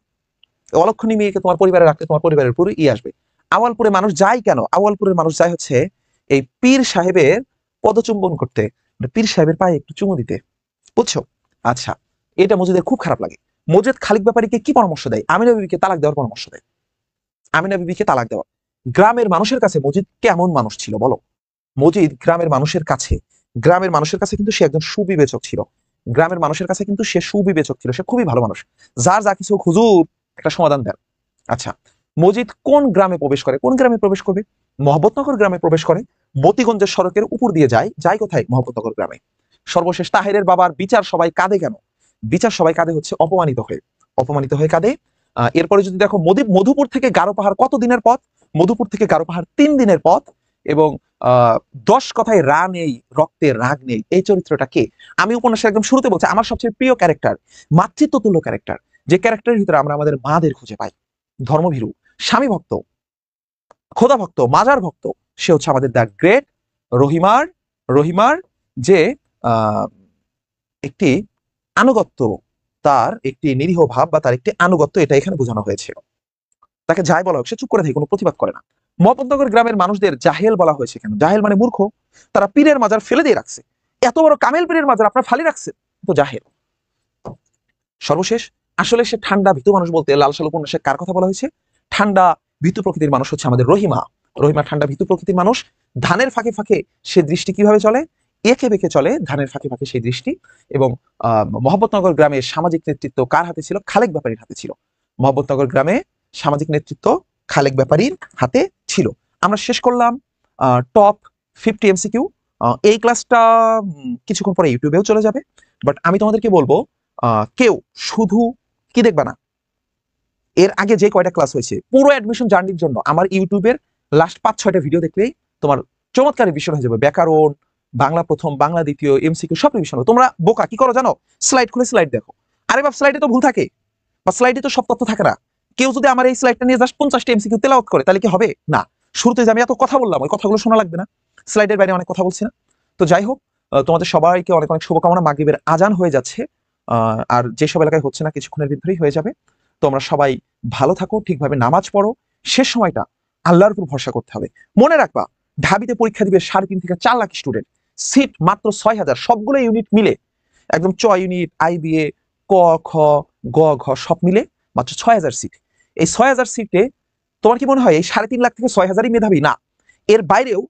অলক্ষণী মেয়েকে তোমার পরিবারে রাখতে তোমার পরিবারের পুরো আসবে। আওয়ালপুরে মানুষ যায় কেন? আওয়ালপুরের মানুষ যায় হচ্ছে এই পীর সাহেবের পদচুম্বন করতে, পীর সাহেবের পায়ে একটু চুমু দিতে, বুঝছো? আচ্ছা, এটা মজিদের খুব খারাপ লাগে। মজিদ খালিক ব্যাপারীকে কি পরামর্শ দেয়? আমিনা বিবিকে তালাক দেওয়ার পরামর্শ দেয়। আমিনা বিবিকে তালাক দেওয়া। গ্রামের মানুষের কাছে মজিদ কেমন মানুষ ছিল বলো? মজিদ গ্রামের মানুষের কাছে কিন্তু সে একজন সুবিবেচক ছিল। গ্রামের মানুষের কাছে কিন্তু সে সুবিবেচক ছিল, সে খুবই ভালো মানুষ। যার যা কিছু হুজুর একটা সমাধান দেন। আচ্ছা, মজিদ কোন গ্রামে প্রবেশ করে? কোন গ্রামে প্রবেশ করবে? মহব্বতনগর গ্রামে প্রবেশ করে। মতিগঞ্জের সড়কের উপর দিয়ে যায় কোথায়? মহব্বতনগর গ্রামে। সর্বশেষ তাহেরের বাবার বিচার সবাই কাঁদে কেন? বিচার সবাই কাঁদে হচ্ছে অপমানিত হয়ে কাঁদে। এরপরে যদি দেখো মধুপুর থেকে গারো পাহাড় কত দিনের পথ? মধুপুর থেকে গারো পাহাড় 3 দিনের পথ। এবং 10 কথায় রা নেই, রক্তে রাগ নেই, এই চরিত্রটা কে? আমি উপন্যাসের একদম শুরুতে বলছি আমার সবচেয়ে প্রিয় ক্যারেক্টার, মাতৃত্বতুল্য ক্যারেক্টার, যে ক্যারেক্টারের ভিতরে আমরা আমাদের মাদের খুঁজে পাই। ধর্মভীরু, স্বামী ভক্ত, খোদা ভক্ত, মাজার ভক্ত, সে হচ্ছে আমাদের দ্য গ্রেট রহিমার যে একটি আনুগত্য, তার একটি নিরীহ ভাব বা তার একটি আনুগত্য, এটা এখানে বোঝানো হয়েছিল। তাকে যাই বলা হোক সে চুপ করে থাকে, কোনো প্রতিবাদ করে না। মহম্মদনগর গ্রামের মানুষদের জাহেল বলা হয়েছে কেন? জাহেল মানে মূর্খ। তারা পীরের মাজার ফেলে দিয়ে রাখছে। এত বড় কামেল পীরের মাজার আপনার ফালি রাখছে, তো জাহেল। সর্বশেষ আসলে সে ঠান্ডা ভীতু মানুষ বলতে লালসাল উপন্যাসে কার কথা বলা হয়েছে? ঠান্ডা ভীতু প্রকৃতির মানুষ হচ্ছে আমাদের রহিমা। ঠান্ডা ভীতু প্রকৃতির মানুষ। ধানের ফাঁকে ফাঁকে সে দৃষ্টি কিভাবে চলে? একে বেঁকে চলে ধানের ফাঁকে ফাঁকে সেই দৃষ্টি। এবং মহব্বতনগর গ্রামের সামাজিক নেতৃত্ব কার হাতে ছিল? খালেক ব্যাপারীর হাতে ছিল। মহব্বতনগর গ্রামে সামাজিক নেতৃত্ব খালেক ব্যাপারীর হাতে ছিল। আমরা শেষ করলাম টপ 50 এমসিকিউ। এই ক্লাসটা কিছুক্ষণ পরে ইউটিউবেও চলে যাবে। বাট আমি তোমাদেরকে বলবো, কেউ শুধু কি দেখবা না, এর আগে যে কয়টা ক্লাস হয়েছে পুরো অ্যাডমিশন জার্নির জন্য আমার ইউটিউবের লাস্ট 5-6টা ভিডিও দেখলেই তোমার চমৎকার রিভিশন হয়ে যাবে। ব্যাকরণ, বাংলা প্রথম, বাংলা দ্বিতীয়, এমসিকিউ সব রিভিশন হবে। তোমরা বোকা কি করো জানো? স্লাইড খুলে স্লাইড দেখো। আরে বাপ, স্লাইডে তো ভুল থাকে, বা স্লাইডে তো সব তথ্য থাকে না। কেউ যদি আমার এই স্লাইডটা নিয়ে জাস্ট 50টা এমসিকিউ তেলাওয়াত করে তাহলে কি হবে? না। শুরুতে যে আমি এত কথা বললাম ওই কথাগুলো শোনা লাগবে না? স্লাইডের বাইরে অনেক কথা বলছি না? তো যাই হোক, তোমাদের সবাইকে অনেক অনেক শুভকামনা। মাগরিবের আজান হয়ে যাচ্ছে, আর যেসব এলাকায় হচ্ছে না কিছুক্ষণের ভিতরেই হয়ে যাবে। তোমরা সবাই ভালো থাকো, ঠিকভাবে নামাজ পড়ো। শেষ সময়টা আল্লাহর উপর ভরসা করতে হবে। মনে রাখবা, ঢাবিতে পরীক্ষা দিবে 3.5 থেকে 4 লাখ স্টুডেন্ট, সিট মাত্র 6,000, সবগুলো ইউনিট মিলে একদম চ ইউনিট, আইবিএ, ক খ গ ঘ সব মিলে মাত্র 6,000 সিট। এই 6,000 সিটে তোমার কি মনে হয় এই 3.5 লাখ থেকে 6,000ই মেধাবী? না, এর বাইরেও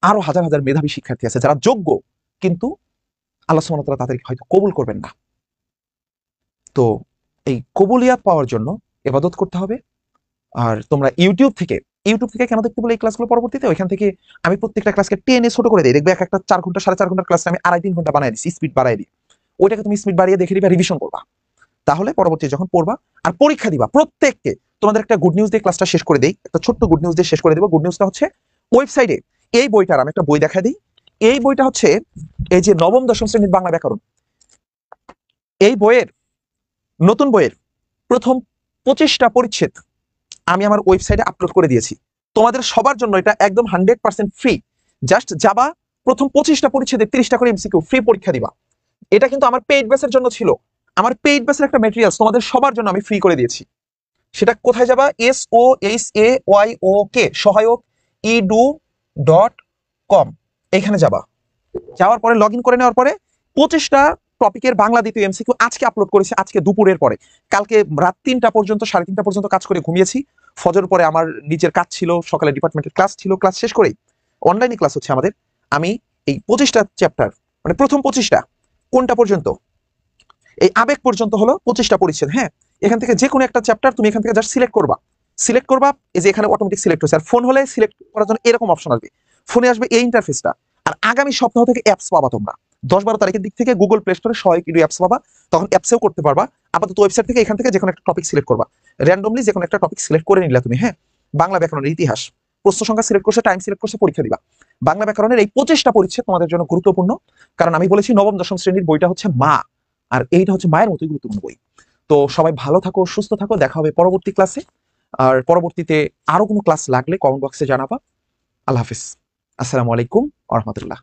আরো হাজার হাজার মেধাবী শিক্ষার্থী আছে যারা যোগ্য, কিন্তু আল্লাহ সুবহানাহু ওয়া তাআলা তাদেরকে হয়তো কবুল করবেন না। তো এই কবুলিয়াত পাওয়ার জন্য ইবাদত করতে হবে। আর তোমরা ইউটিউব থেকে কেন দেখতে বলে এই ক্লাসগুলো পরবর্তীতে ওইখান থেকে আমি প্রত্যেকটা ক্লাসকে টেনে ছোট করে দিই। দেখবে এক একটা 4 ঘন্টা 4.5 ঘন্টার ক্লাস আমি 2.5-3 ঘন্টা বানাই দিচ্ছি, স্পিড বাড়াই দিই। ওইটাকে তুমি স্পিড বাড়িয়ে দেখে দিবা, রিভিশন করবা। তাহলে পরবর্তী যখন পড়বা আর পরীক্ষা দিবা, প্রত্যেককে তোমাদের একটা গুড নিউজ দিয়ে ক্লাসটা শেষ করে দেই। একটা ছোট্ট গুড নিউজ দিয়ে শেষ করে দেবো। গুড নিউজটা হচ্ছে ওয়েবসাইটে এই বইটার আমি একটা বই দেখা দিই। এই বইটা হচ্ছে এই যে নবম দশম শ্রেণীর বাংলা ব্যাকরণ, এই বইয়ের নতুন বইয়ের প্রথম 25টা পরিচ্ছেদ আমি আমার ওয়েবসাইটে আপলোড করে দিয়েছি। তোমাদের সবার জন্য এটা একদম 100% ফ্রি। জাস্ট যাবা, প্রথম 25টা পরিচ্ছেদে 30টা করে এমসিকিউ ফ্রি পরীক্ষা দিবা। এটা কিন্তু আমার পেইড ব্যাচের জন্য ছিল। আমার পেইড ব্যাচের একটা ম্যাটেরিয়ালস তোমাদের সবার জন্য আমি ফ্রি করে দিয়েছি। সেটা কোথায় যাবা? SOHAYOK সহায়ক edu.com এখানে যাবা। যাওয়ার পরে লগ ইন করে নেওয়ার পরে 25টা টপিকের বাংলা দ্বিতীয় এমসিকিউ আজকে আপলোড করেছি, আজকে দুপুরের পরে। কালকে রাত 3টা পর্যন্ত 3:30টা পর্যন্ত কাজ করে ঘুমিয়েছি। ফজর পরে আমার নিজের কাজ ছিল, সকালে ডিপার্টমেন্টের ক্লাস ছিল, ক্লাস শেষ করেই অনলাইনে ক্লাস হচ্ছে আমাদের। আমি এই 25টা চ্যাপ্টার, মানে প্রথম 25টা কোনটা পর্যন্ত, এই আবেগ পর্যন্ত হলো 25টা পরিচ্ছেদ। হ্যাঁ, এখান থেকে যে কোনো একটা চ্যাপ্টার তুমি এখান থেকে জাস্ট সিলেক্ট করবা। এই যে এখানে অটোমেটিক সিলেক্ট হচ্ছে। আর ফোন হলে সিলেক্ট করার জন্য এরকম অপশন আসবে, ফোনে আসবে এই ইন্টারফেসটা। আর আগামী সপ্তাহ থেকে অ্যাপস পাবা তোমরা। 10-12 তারিখের দিক থেকে গুগল প্লে স্টোরে সহায়ক ইডু অ্যাপস পাবা, তখন অ্যাপসেও করতে পারবা। আপাতত ওয়েবসাইট থেকে এখান থেকে যে কোনো একটা টপিক সিলেক্ট করবা, র্যান্ডমলি যে কোনো একটা টপিক সিলেক্ট করে নিলা তুমি। হ্যাঁ, বাংলা ব্যাকরণের ইতিহাস, প্রশ্ন সংখ্যা সিলেক্ট করছে, টাইম সিলেক্ট করছে, পরীক্ষা দিবা। বাংলা ব্যাকরণের এই 25টা পরিচ্ছেদ তোমাদের জন্য গুরুত্বপূর্ণ, কারণ আমি বলেছি নবম দশম শ্রেণীর বইটা হচ্ছে মা, আর এইটা হচ্ছে মায়ের মতোই গুরুত্বপূর্ণ বই। তো সবাই ভালো থাকো, সুস্থ থাকো, দেখা হবে পরবর্তী ক্লাসে। আর পরবর্তীতে আরো কোনো ক্লাস লাগলে কমেন্ট বক্সে জানাবা। আল্লাহ হাফিজ, আসসালামু আলাইকুম ওয়া রাহমাতুল্লাহ।